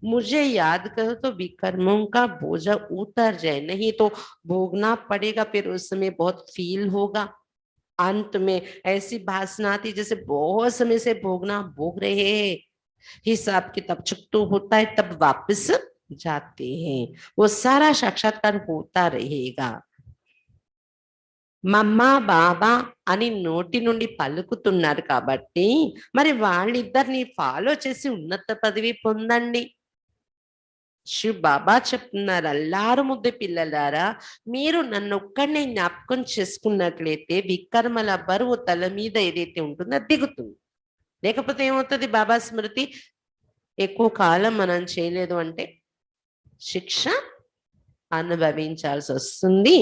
मुझे याद करो तो विकर्मों का बोझा उतर जाए, नहीं तो भोगना पड़ेगा, फिर उस समय बहुत फील होगा। अंत में ऐसी भासना आती जैसे बहुत समय से भोग रहे हैं, हिसाब किताब चुकतो होता है, तब वापस जाते हैं। वो सारा साक्षात्कार होता रहेगा। మమ్మా బాబా అని నోటి నుండి పలుకుతున్నారు కాబట్టి మరి వాళ్ళిద్దరిని ఫాలో చేసి ఉన్నత పదవి పొందండి. శివ్ బాబా చెప్తున్నారు, అల్లారు ముద్దు పిల్లలారా, మీరు నన్ను ఒక్కడినే జ్ఞాపకం చేసుకున్నట్లయితే వికర్మల బరువు తల మీద ఏదైతే ఉంటుందో దిగుతుంది. లేకపోతే ఏమవుతుంది, బాబా స్మృతి ఎక్కువ కాలం మనం చేయలేదు అంటే శిక్ష అనుభవించాల్సి వస్తుంది.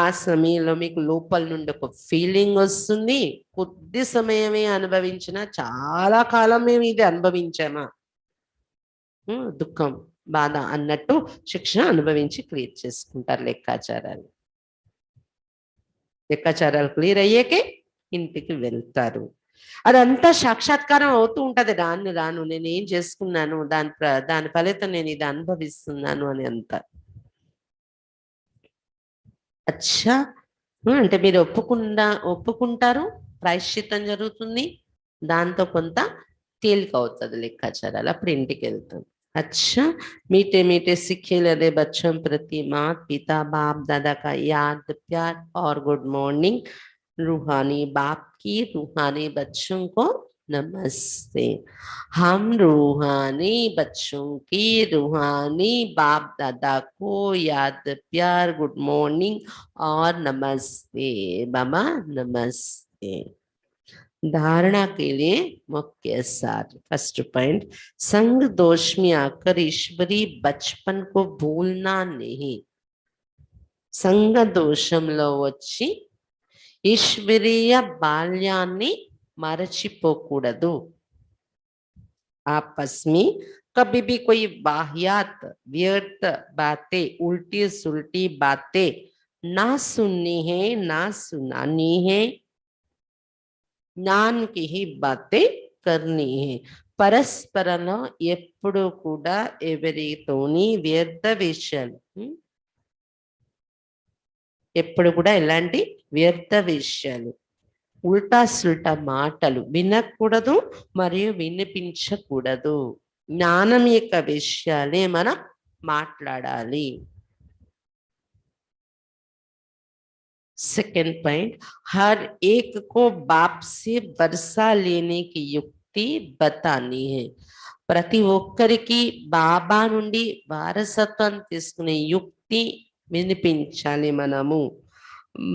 ఆ సమయంలో మీకు లోపల నుండి ఒక ఫీలింగ్ వస్తుంది, కొద్ది సమయమే అనుభవించిన చాలా కాలం మేము ఇది అనుభవించామా, దుఃఖం బాధ అన్నట్టు శిక్ష అనుభవించి క్లియర్ చేసుకుంటారు లెక్కాచారాలు. లెక్కాచారాలు క్లియర్ అయ్యాకే ఇంటికి వెళ్తారు. అదంతా సాక్షాత్కారం అవుతూ ఉంటది రాను రాను. నేను ఏం చేసుకున్నాను, దాని ఫలితం నేను ఇది అనుభవిస్తున్నాను అని అంతా. అచ్చా, అంటే మీరు ఒప్పుకుంటారు, ప్రాయశ్చిత్తం జరుగుతుంది, దాంతో కొంత తేలిక అవుతుంది లెక్కాచారాలు, అప్పుడు ఇంటికి వెళ్తాం. अच्छा, मीठे मीठे सिक्खे लदे बच्चों प्रति माता पिता बाप दादा का याद प्यार और गुड मॉर्निंग। रूहानी बाप की रूहानी बच्चों को नमस्ते। हम रूहानी बच्चों की रूहानी बाप दादा को याद प्यार गुड मॉर्निंग और नमस्ते। बाबा नमस्ते। धारणा के लिए मुख्य सार, फर्स्ट पॉइंट, संग दोष में आकर ईश्वरी बचपन को भूलना नहीं। संग दोषంలో వచ్చి ఈశ్వరీయ బాల్యాన్ని మరచిపోకూడదు. आपस में कभी भी कोई वाहियात व्यर्थ बातें उल्टी सुल्टी बातें ना सुननी है, ना सुनानी है, ज्ञान की ही बातें करनी है। పరస్పరంలో ఎప్పుడు కూడా ఎవరితోని వ్యర్థ విషయాలు, ఎప్పుడు కూడా ఎలాంటి వ్యర్థ విషయాలు, ఉల్టా సుల్టా మాటలు వినకూడదు మరియు వినిపించకూడదు. జ్ఞానం యొక్క విషయాలే మనం మాట్లాడాలి. सेकंड पॉइंट, हर एक को बाप से वर्षा लेने की युक्ति बतानी है. ప్రతి ఒక్కరికి బాబా నుండి వారసత్వం తీసుకునే యుక్తి వినిపించాలి మనము.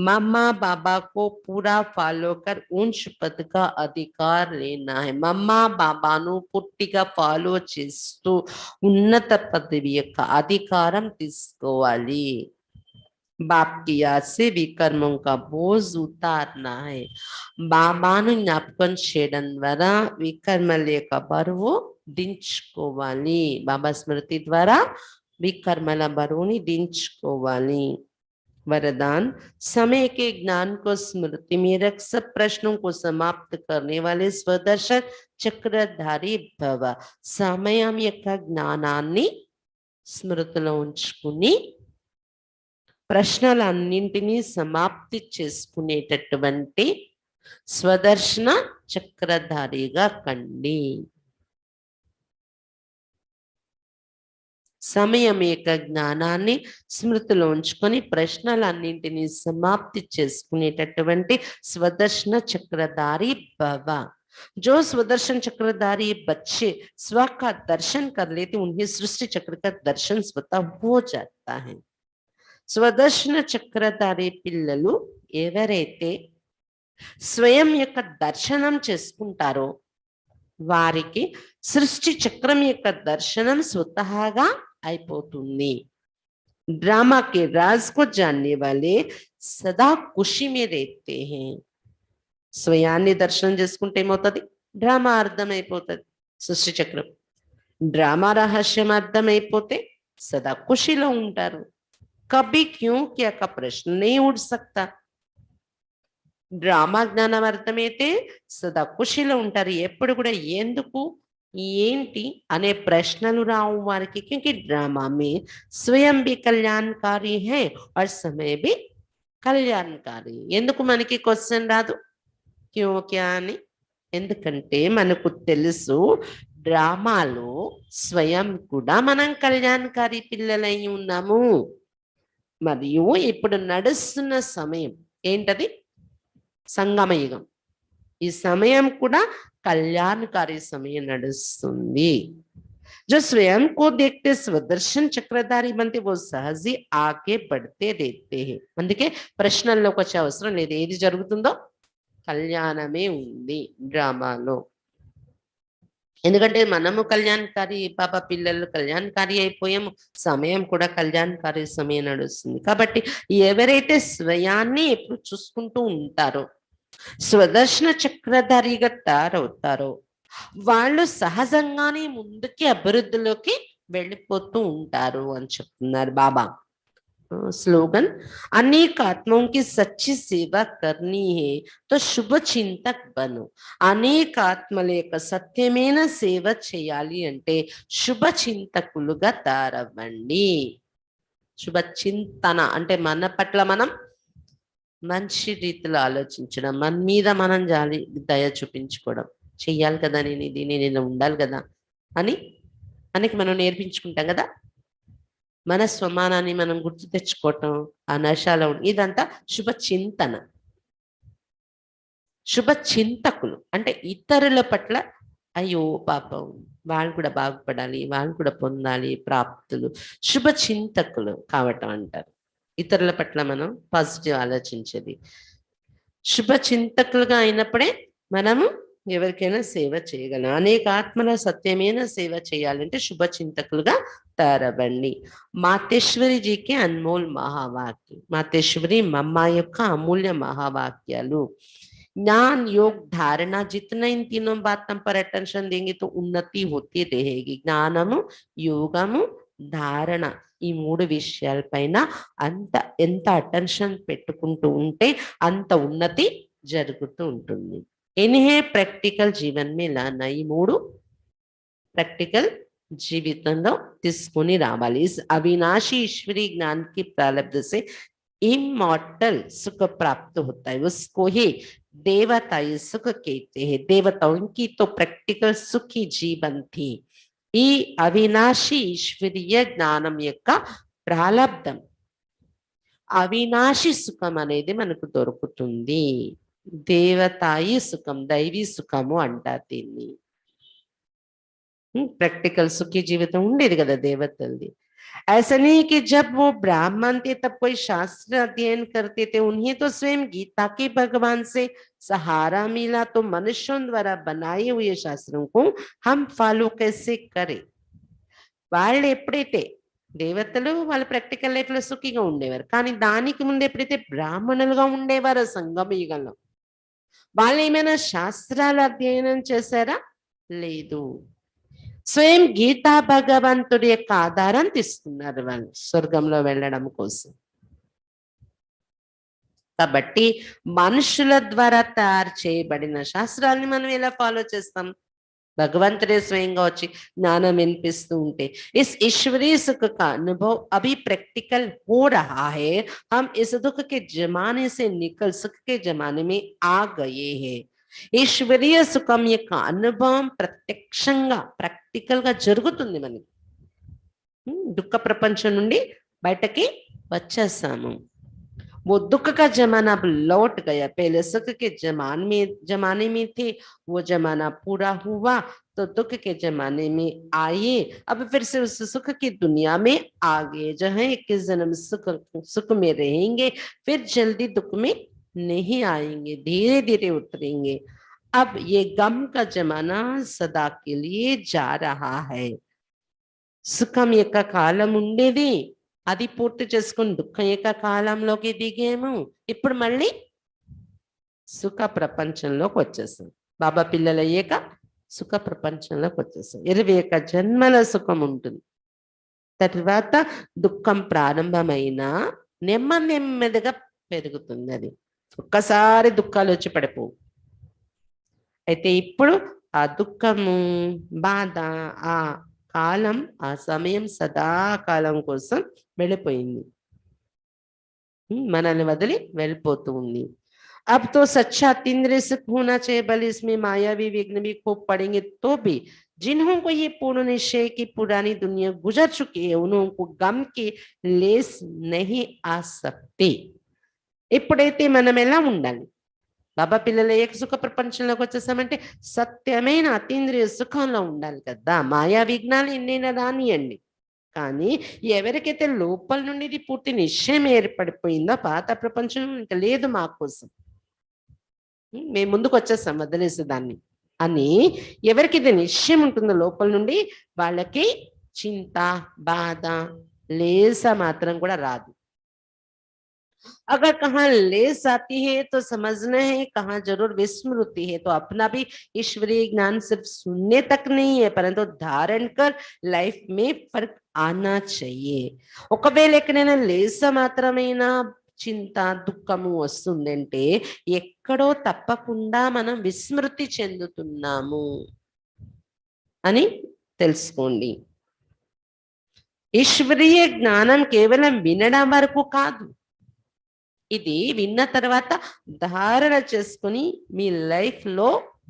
मम्मा बाबा को पूरा फॉलो कर ऊंच पद का अधिकार लेना है. మమ్మా బాబాను పూర్తిగా ఫాలో చేస్తూ ఉన్నత పదవి యొక్క అధికారం తీసుకోవాలి. बाप की याद से विकर्मों का बोझ उतारना है బాబాను జ్ఞాపకం చేయడం ద్వారా వికర్మల యొక్క బరువు దించుకోవాలి బాబా స్మృతి ద్వారా వికర్మల బరువుని దించుకోవాలి वरदान समय के ज्ञान को स्मृति में रख सब प्रश्नों को समाप्त करने वाले स्वदर्शन चक्रधारी भव సమయం యొక్క జ్ఞానాన్ని స్మృతిలో ఉంచుకుని ప్రశ్నలన్నింటినీ సమాప్తి చేసుకునేటటువంటి స్వదర్శన చక్రధారిగా కండి సమయం యొక్క జ్ఞానాన్ని స్మృతిలో ఉంచుకొని ప్రశ్నలన్నింటినీ సమాప్తి చేసుకునేటటువంటి స్వదర్శన చక్రధారి భవ जो स्वदर्शन चक्रधारी बच्चे स्व का दर्शन कर लेते उन्हें सृष्टि चक्र का दर्शन स्वतः हो जाता है స్వదర్శన చక్రధారి పిల్లలు ఎవరైతే స్వయం యొక్క దర్శనం చేసుకుంటారో వారికి సృష్టి చక్రం యొక్క దర్శనం స్వతహాగా అయిపోతుంది ड्रामा के राज को जानने वाले सदा खुशी में रहते हैं స్వయాన్ని దర్శనం చేసుకుంటే ఏమవుతుంది డ్రామా అర్థమైపోతుంది సృష్టి చక్రం డ్రామా రహస్యం అర్థమైపోతే సదా ఖుషిలో ఉంటారు कभी क्यों क्या का प्रश्न नहीं उठ सकता డ్రామా జ్ఞానం అర్థమైతే సదా ఖుషిలో ఉంటారు ఎప్పుడు కూడా ఎందుకు ఏంటి అనే ప్రశ్నలు రావు వారికి क्योंकि ड्रामा में स्वयं भी कल्याणकारी है और समय भी కళ్యాణకారి ఎందుకు మనకి క్వశ్చన్ రాదు క్యూ క్యా అని ఎందుకంటే మనకు తెలుసు డ్రామాలో స్వయం కూడా మనం కళ్యాణకారి పిల్లలై ఉన్నాము మరియు ఇప్పుడు నడుస్తున్న సమయం ఏంటది సంగమయుగం ఈ సమయం కూడా కళ్యాణకారి సమయం నడుస్తుంది जो स्वयं को देखते स्वदर्शन चक्रधारी बनते वो सहज ही आगे बढ़ते रहते हैं అందుకే ప్రశ్నల్లోకి వచ్చే అవసరం లేదు ఏది జరుగుతుందో కళ్యాణమే ఉంది డ్రామాలో ఎందుకంటే మనము కళ్యాణకారి పాప పిల్లలు కళ్యాణకారి అయిపోయాము సమయం కూడా కళ్యాణకారి సమయం నడుస్తుంది కాబట్టి ఎవరైతే స్వయాన్ని ఎప్పుడు చూసుకుంటూ ఉంటారో స్వదర్శన చక్రధారిగా తయారవుతారో వాళ్ళు సహజంగానే ముందుకి అభివృద్ధిలోకి వెళ్ళిపోతూ ఉంటారు అని చెప్తున్నారు బాబా स्लोगन अनेक आत्माओं की सच्ची सेवा करनी है तो शुभ चिंतक बनो అనేక ఆత్మల యొక్క సత్యమైన సేవ చేయాలి అంటే శుభ చింతకులుగా తయారవ్వండి శుభ చింతన అంటే మన పట్ల మనం మంచి రీతిలో ఆలోచించడం మన మీద మనం జాలి దయ చూపించుకోవడం చెయ్యాలి కదా నేను ఇది నేను ఉండాలి కదా అని మనకి మనం నేర్పించుకుంటాం కదా మన స్వమానాన్ని మనం గుర్తు తెచ్చుకోవటం ఆ నశాలో ఇదంతా శుభ చింతన శుభ చింతకులు అంటే ఇతరుల పట్ల అయ్యో పాపం వాళ్ళు కూడా బాగుపడాలి వాళ్ళు కూడా పొందాలి ప్రాప్తులు శుభ చింతకులు కావటం అంటారు ఇతరుల పట్ల మనం పాజిటివ్ ఆలోచించేది శుభ చింతకులుగా అయినప్పుడే మనము ఎవరికైనా సేవ చేయగలం అనేక ఆత్మల సత్యమైన సేవ చేయాలంటే శుభ చింతకులుగా తయారవ్వండి మాతేశ్వరి జీకి అన్మోల్ మహావాక్యం మాతేశ్వరి మమ్మ యొక్క అమూల్య మహావాక్యాలు ज्ञान योग धारणा जितना इन तीनों बातों पर अटेंशन देंगे तो उन्नति होती रहेगी జ్ఞానము యోగము ధారణ ఈ మూడు విషయాలపైన అంత ఎంత అటెన్షన్ పెట్టుకుంటూ ఉంటే అంత ఉన్నతి జరుగుతూ ఉంటుంది इन्हें प्रैक्टिकल जीवन में लाना ఈ మూడు ప్రాక్టికల్ జీవితంలో తీసుకొని రావాలి इस अविनाशी ईश्वरी ज्ञान की प्रारब्ध से इमॉर्टल सुख प्राप्त होता है उसको ही देवताई सुख कहते हैं देवताओं की तो प्रैक्टिकल सुखी जीवन थी ఈ అవినాశి ఈశ్వరీయ జ్ఞానం యొక్క ప్రాలబ్ధం అవినాశి సుఖం అనేది మనకు దొరుకుతుంది దేవతాయి సుఖం దైవీ సుఖము అంటారు దీన్ని प्रैक्टिकल सुखी जीवित ఉండేది కదా దేవతలది ऐसा नहीं कि जब वो ब्राह्मण थे तब कोई शास्त्र अध्ययन करते थे उन्हें तो स्वयं गीता के भगवान से सहारा मिला तो मनुष्यों द्वारा बनाए हुए शास्त्रों को हम फॉलो कैसे करें వాళ్ళు ఎప్పుడైతే దేవతలు వాళ్ళ ప్రాక్టికల్ లైఫ్ లో సుఖిగా ఉండేవారు. కానీ దానికి ముందు ఎప్పుడైతే బ్రాహ్మణులుగా ఉండేవారో సంగమ యుగంలో, వాళ్ళు ఏమైనా శాస్త్రాలు అధ్యయనం చేశారా? లేదు. స్వయం గీతా భగవంతుడి యొక్క ఆధారం తీసుకున్నారు వాళ్ళు స్వర్గంలో వెళ్ళడం కోసం. కాబట్టి మనుషుల ద్వారా తయారు చేయబడిన శాస్త్రాల్ని మనం ఎలా ఫాలో చేస్తాం? भगवंतरे स्वयं వచ్చి జ్ఞానం వినిపిస్తూ ఉంటే इस ईश्वरीय सुख का अनुभव अभी प्रैक्टिकल हो रहा है। हम इस दुख के जमाने से निकल सुख के जमाने में आ गए हैं। ఈశ్వరీయ సుఖం యొక్క అనుభవం ప్రత్యక్షంగా ప్రాక్టికల్ గా జరుగుతుంది మనకి. దుఃఖ ప్రపంచం నుండి బయటకి వచ్చేసాము. वो दुख का जमाना अब लौट गया। पहले सुख के जमाने में थे, वो जमाना पूरा हुआ तो दुख के जमाने में आए। अब फिर से उस सुख की दुनिया में आ गए, जहाँ 21 जन्म सुख में रहेंगे, फिर जल्दी दुख में नहीं आएंगे, धीरे धीरे उतरेंगे। अब ये गम का जमाना सदा के लिए जा रहा है। సుఖం యొక్క కాలం ఉండేది, అది పూర్తి చేసుకుని దుఃఖం యొక్క కాలంలోకి దిగాము. ఇప్పుడు మళ్ళీ సుఖ ప్రపంచంలోకి వచ్చేసాం. బాబా పిల్లలు అయ్యాక సుఖ ప్రపంచంలోకి వచ్చేసాం. 21 జన్మల సుఖం ఉంటుంది. తర్వాత దుఃఖం ప్రారంభమైన నెమ్మదిగా పెరుగుతుంది. అది ఒక్కసారి దుఃఖాలు వచ్చి పడిపోవు. అయితే ఇప్పుడు ఆ దుఃఖము, బాధ, ఆ కాలం, ఆ సమయం సదాకాలం కోసం వెళ్ళిపోయింది, మనల్ని వదిలి వెళ్ళిపోతూ ఉంది. अब तो सच्चा तीन्द्रिय सुख होना चाहिए, भले इसमें मायावी विघ्न भी खूब पड़ेंगे तो भी जिन्हों को ये पूर्ण निश्चय की पुरानी दुनिया गुजर चुकी है, उनको गम के लेस नहीं आ सकते. ఇప్పుడైతే మనం ఎలా ఉండాలి? బాబా పిల్లలు ఏ సుఖ ప్రపంచంలోకి వచ్చేసామంటే సత్యమైన అతీంద్రియ సుఖంలో ఉండాలి కదా. మాయా విఘ్నాలు ఎన్నైనా రానియండి, కానీ ఎవరికైతే లోపల నుండి ఇది పూర్తి నిశ్చయం ఏర్పడిపోయిందో పాత ప్రపంచం ఇంకా లేదు మా కోసం, మేము ముందుకు వచ్చేస్తాం వదిలేసే దాన్ని అని ఎవరికి ఇది నిశ్చయం ఉంటుందో లోపల నుండి, వాళ్ళకి చింత, బాధ లేస మాత్రం కూడా రాదు. अगर कहाँ लेस आती है तो समझना है, कहाँ जरूर विस्मृति है तो अपना भी ईश्वरीय ज्ञान सिर्फ सुनने तक नहीं है, परंतु धारण कर लाइफ में फर्क आना चाहिए. ఒకవేళ ఎక్కడైనా లేస మాత్రమైనా చింత, దుఃఖము వస్తుందంటే ఎక్కడో తప్పకుండా మనం విస్మృతి చెందుతున్నాము అని తెలుసుకోండి. ఈశ్వరీయ జ్ఞానం కేవలం వినడం వరకు కాదు, ఇది విన్న తర్వాత ధారణ చేసుకుని మీ లైఫ్ లో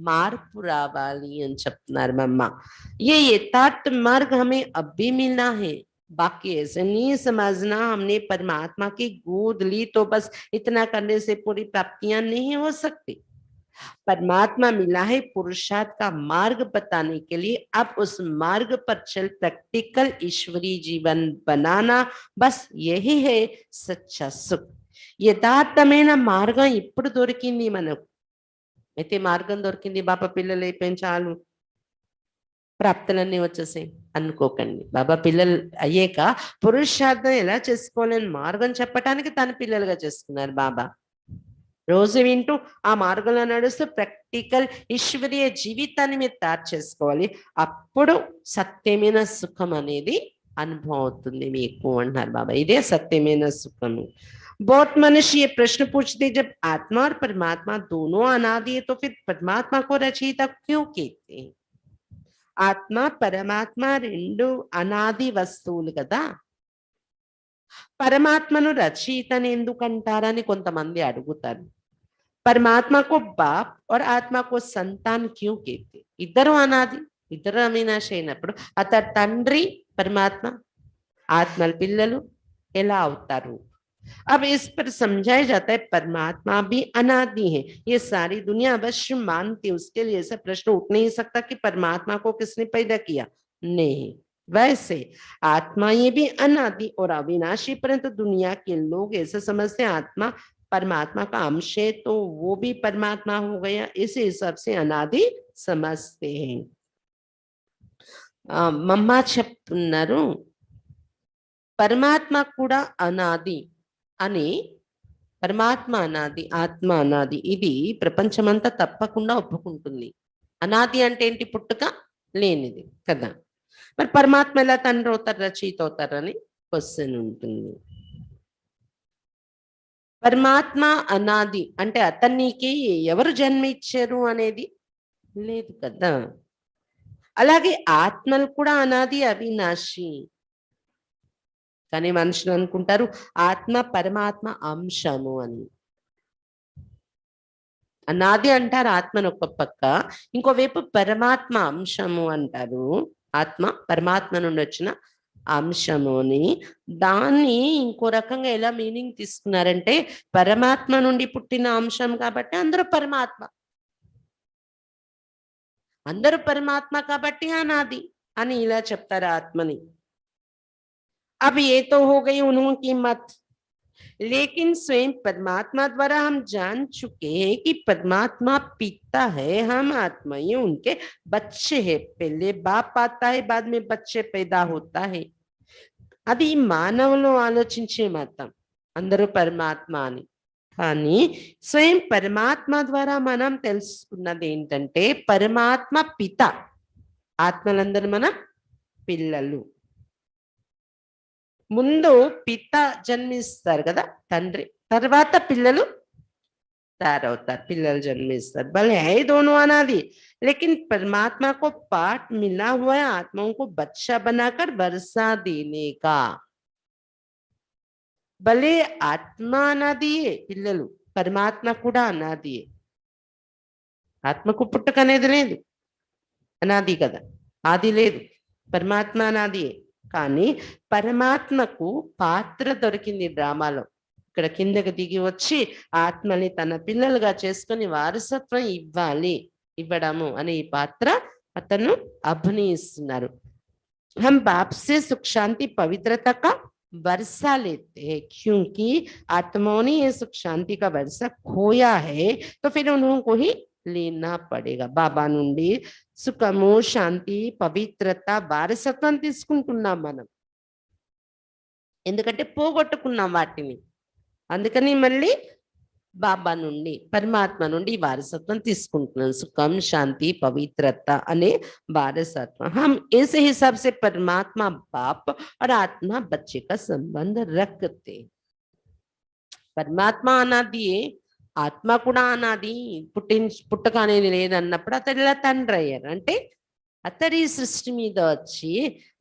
మార్పు రావాలి అని చెప్తున్నారు మమ్మ. ये यथार्थ मार्ग हमें अब भी मिलना है, बाकी ऐसे नहीं समझना हमने परमात्मा की गोद ली तो बस इतना करने से पूरी प्राप्तियां नहीं हो सकती. परमात्मा मिला है पुरुषार्थ का मार्ग बताने के लिए, अब उस मार्ग पर चल प्रैक्टिकल ईश्वरीय जीवन बनाना, बस यही है सच्चा सुख. యథార్థమైన మార్గం ఇప్పుడు దొరికింది మనకు. అయితే మార్గం దొరికింది, బాబా పిల్లలు అయిపోయిన చాలు ప్రాప్తులన్నీ వచ్చేసాయి అనుకోకండి. బాబా పిల్లలు అయ్యాక పురుషార్థం ఎలా చేసుకోవాలని మార్గం చెప్పడానికి తన పిల్లలుగా చేసుకున్నారు బాబా. రోజు వింటూ ఆ మార్గంలో నడుస్తూ ప్రాక్టికల్ ఈశ్వరీయ జీవితాన్ని మీరు తయారు చేసుకోవాలి. అప్పుడు సత్యమైన సుఖం అనేది అనుభవం అవుతుంది మీకు అంటున్నారు బాబా. ఇదే సత్యమైన సుఖము. बहुत मनुष्य ये प्रश्न पूछते, जब आत्मा और परमात्मा दोनों अनादि है तो फिर परमात्मा को रचयिता क्यों कहते हैं? ఆత్మ పరమాత్మ రెండు అనాది వస్తువులు కదా, పరమాత్మను రచయితని ఎందుకంటారని కొంతమంది అడుగుతారు. परमात्मा को बाप और आत्मा को संतान क्यों कहते? ఇద్దరు అనాది, ఇద్దరు అవినాశి అయినప్పుడు అత తండ్రి పరమాత్మ, ఆత్మల పిల్లలు ఎలా అవుతారు? अब इस पर समझाया जाता है परमात्मा भी अनादि है, ये सारी दुनिया अवश्य मानती है, उसके लिए ऐसा प्रश्न उठ नहीं सकता कि परमात्मा को किसने पैदा किया, नहीं. वैसे आत्मा ये भी अनादि और अविनाशी, परंतु दुनिया के लोग ऐसे समझते हैं आत्मा परमात्मा का अंश है तो वो भी परमात्मा हो गया, इस हिसाब से अनादि समझते हैं. మమ్మ చెప్తున్నారు, పరమాత్మ కూడా అనాది అని, పరమాత్మ అనాది, ఆత్మ అనాది, ఇది ప్రపంచమంతా తప్పకుండా ఒప్పుకుంటుంది. అనాది అంటే ఏంటి? పుట్టుక లేనిది కదా. మరి పరమాత్మ ఎలా తండ్రి అవుతారు, రచయిత అవుతారని క్వశ్చన్ ఉంటుంది. పరమాత్మ అనాది అంటే అతనికి ఎవరు జన్మ ఇచ్చారు అనేది లేదు కదా. అలాగే ఆత్మలు కూడా అనాది, అవినాశి. కానీ మనుషులు అనుకుంటారు ఆత్మ పరమాత్మ అంశము అని. అనాది అంటారు ఆత్మను ఒక పక్క, ఇంకోవైపు పరమాత్మ అంశము అంటారు. ఆత్మ పరమాత్మ నుండి వచ్చిన అంశము అని. దాన్ని ఇంకో రకంగా ఎలా మీనింగ్ తీసుకున్నారంటే, పరమాత్మ నుండి పుట్టిన అంశం కాబట్టి అందరూ పరమాత్మ, అందరూ పరమాత్మ కాబట్టి అనాది అని ఇలా చెప్తారు ఆత్మని. अब ये तो हो गई उन्होंने मत, लेकिन स्वयं परमात्मा द्वारा हम जान चुके हैं कि परमात्मा पिता है, हम आत्मा ही उनके बच्चे हैं। पहले बाप आता है, बाद में बच्चे पैदा होता है. అది మానవులు ఆలోచించే మతం, అందరూ పరమాత్మ అని. కానీ స్వయం పరమాత్మ ద్వారా మనం తెలుసుకున్నది ఏంటంటే, పరమాత్మ పిత, ఆత్మలందరూ మన పిల్లలు. ముందు పిత జన్మిస్తారు కదా, తండ్రి, తర్వాత పిల్లలు తయారవుతారు, పిల్లలు జన్మిస్తారు. భలే है दोनों अनादि, लेकिन परमात्मा को पाठ मिला हुआ है आत्माओं को बच्चा बनाकर वर्षा देने का. భలే ఆత్మ అనాదియే పిల్లలు, పరమాత్మ కూడా అనాదియే. ఆత్మకు పుట్టుక అనేది లేదు, అనాది కదా, ఆది లేదు. పరమాత్మ అనాదియే. కానీ పరమాత్మకు పాత్ర దొరికింది డ్రామాలో. ఇక్కడ కిందకి దిగి వచ్చి ఆత్మని తన పిల్లలుగా చేసుకొని వారసత్వం ఇవ్వడము అనే ఈ పాత్ర అతను అభినయిస్తున్నారు. हम बाप से सुख शांति पवित्रता का वर्षा लेते हैं, क्योंकि आत्माओं ने ये सुख शांति का वर्षा खोया है, तो फिर उनको ही लेना पड़ेगा. बाबा నుండి సుఖము, శాంతి, పవిత్రత, వారసత్వం తీసుకుంటున్నాం మనం. ఎందుకంటే పోగొట్టుకున్నాం వాటిని. అందుకని మళ్ళీ బాబా నుండి, పరమాత్మ నుండి వారసత్వం తీసుకుంటున్నాం. సుఖం, శాంతి, పవిత్రత అనే వారసత్వం. हम इस हिसाब से परमात्मा बाप और आत्मा बच्चे का संबंध रखते. పరమాత్మ అనాదియే, ఆత్మ కూడా అనాది. పుట్టక అనేది లేదన్నప్పుడు అతడు ఇలా తండ్రి అయ్యారు. అంటే అతడి సృష్టి మీద వచ్చి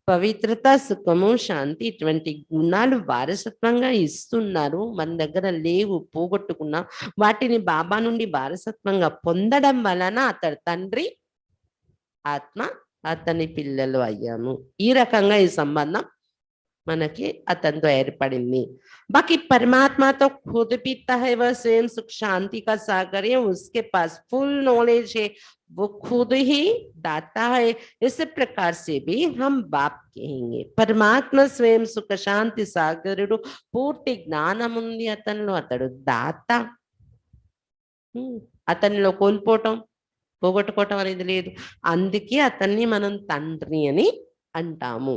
పవిత్రత, సుఖము, శాంతి ఇటువంటి గుణాలు వారసత్వంగా ఇస్తున్నారు. మన దగ్గర లేవు, పోగొట్టుకున్నాం. వాటిని బాబా నుండి వారసత్వంగా పొందడం వలన అతడి తండ్రి, ఆత్మ, అతని పిల్లలు అయ్యాము. ఈ రకంగా ఈ సంబంధం మనకి అతనితో ఏర్పడింది. बाकी परमात्मा तो खुद पीता है, वह स्वयं सुख शांति का सागर है, उसके पास फुल नॉलेज है, वो खुद ही दाता है. इस प्रकार से भी हम बाप कहेंगे. परमात्मा स्वयं सुख शांति सागरुడు, పూర్తి జ్ఞానం ఉంది అతనిలో, అతడు దాత. అతనిలో కోల్పోవటం, పోగొట్టుకోవటం అనేది లేదు. అందుకే అతన్ని మనం తండ్రి అని అంటాము.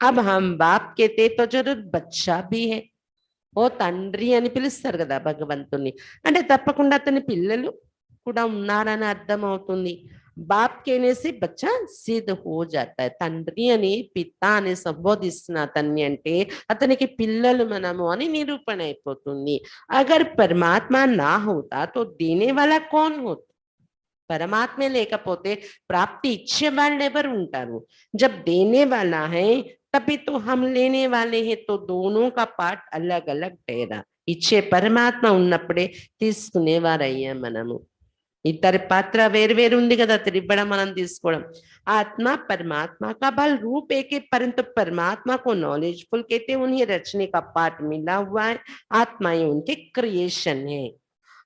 अब हम बाप कहते तो जरूर बच्चा भी है. ఓ తండ్రి అని పిలుస్తారు కదా భగవంతుని, అంటే తప్పకుండా అతని పిల్లలు కూడా ఉన్నారని అర్థం అవుతుంది. బాప్ కేనేసి బచ్చా సిద్ధ హో జాతా హై. తండ్రి అని, పిత అని సంబోధిస్తున్న అతన్ని అంటే అతనికి పిల్లలు మనము అని నిరూపణ అయిపోతుంది. అగర్ పరమాత్మ నా హోతా తో దేనే వాలా కౌన్ హోతా. పరమాత్మే లేకపోతే ప్రాప్తి ఇచ్చే వాళ్ళు ఎవరు ఉంటారు? జబ్ దేనే వాలా హై तभी तो हम लेने वाले हैं. तो दोनों का पार्ट अलग अलग ठहरा. ఇచ్చే పరమాత్మ ఉన్నప్పుడే తీసుకునేవారయ్యా మనము. ఇద్దరి పాత్ర వేరు ఉంది కదా, ఇవ్వడం మనం తీసుకోవడం. आत्मा परमात्मा का बल रूप एक है, परंतु परमात्मा को नॉलेजफुल कहते हैं. उन्हें रचने का पार्ट मिला हुआ है. आत्माएं उनके क्रिएशन है.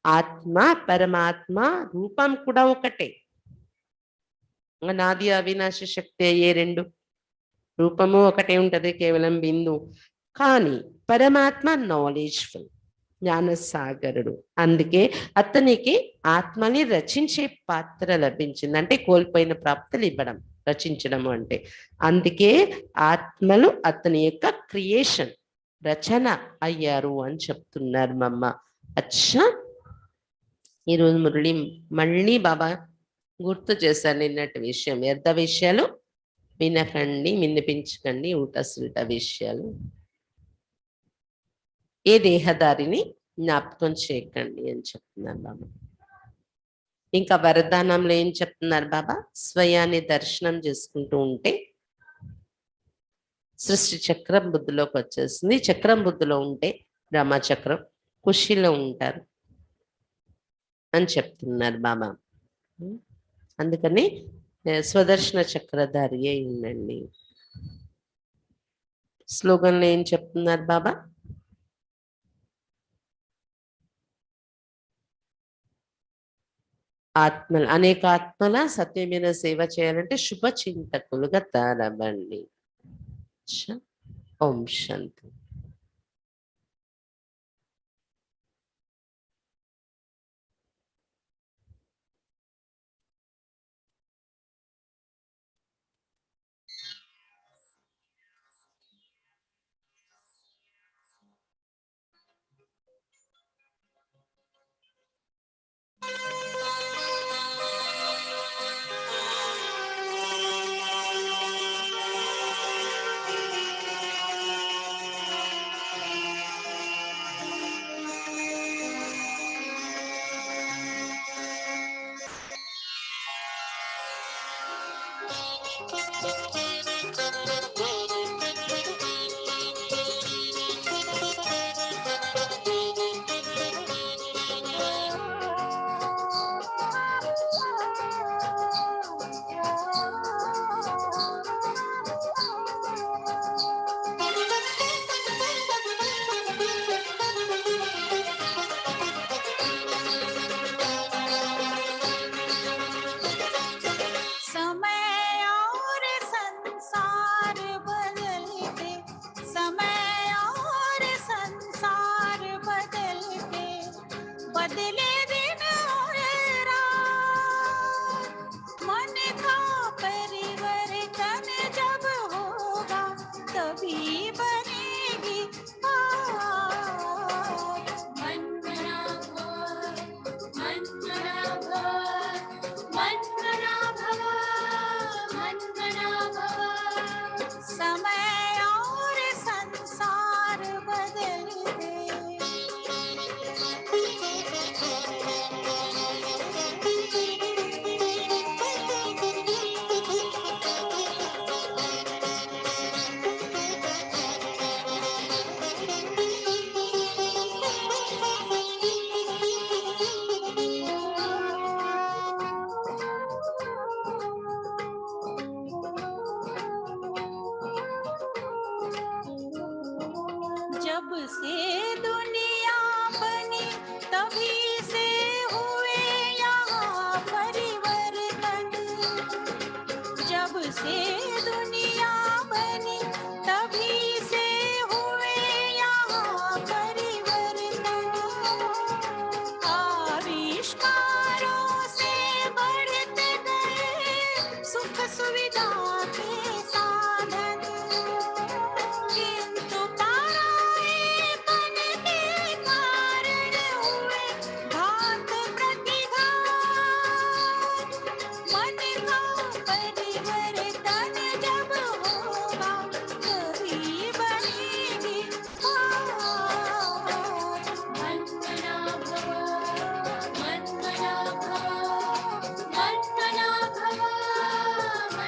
ఆత్మ, పరమాత్మ రూపం కూడా ఒకటే. నాది అవినాశి శక్తి అయ్యే రెండు. రూపము ఒకటే ఉంటది, కేవలం బిందు. కానీ పరమాత్మ నాలెడ్జ్ఫుల్, జ్ఞానసాగరుడు. అందుకే అతనికి ఆత్మని రచించే పాత్ర లభించింది. అంటే కోల్పోయిన ప్రాప్తులు ఇవ్వడం. రచించడం అంటే. అందుకే ఆత్మలు అతని యొక్క క్రియేషన్, రచన అయ్యారు అని చెప్తున్నారు మమ్మ. అచ్చా, ఈరోజు మురళి మళ్ళీ బాబా గుర్తు చేశారు నిన్నటి విషయం. వ్యర్థ విషయాలు వినకండి, వినిపించకండి, ఉల్టా సుల్టా విషయాలు. ఏ దేహదారిని జ్ఞాపకం చేయకండి అని చెప్తున్నారు బాబా. ఇంకా వరదానంలో ఏం చెప్తున్నారు బాబా? స్వయాన్ని దర్శనం చేసుకుంటూ ఉంటే సృష్టి చక్రం బుద్ధిలోకి వచ్చేస్తుంది. చక్రం బుద్ధిలో ఉంటే బ్రహ్మచక్రం ఖుషిలో ఉంటారు అని చెప్తున్నారు బాబా. అందుకని స్వదర్శన చక్రధారి అయి ఉండండి. స్లోగన్లో ఏం చెప్తున్నారు బాబా? ఆత్మల, అనేక ఆత్మల సత్యమైన సేవ చేయాలంటే శుభ చింతకులుగా తయారవ్వండి. ఓం శాంతి.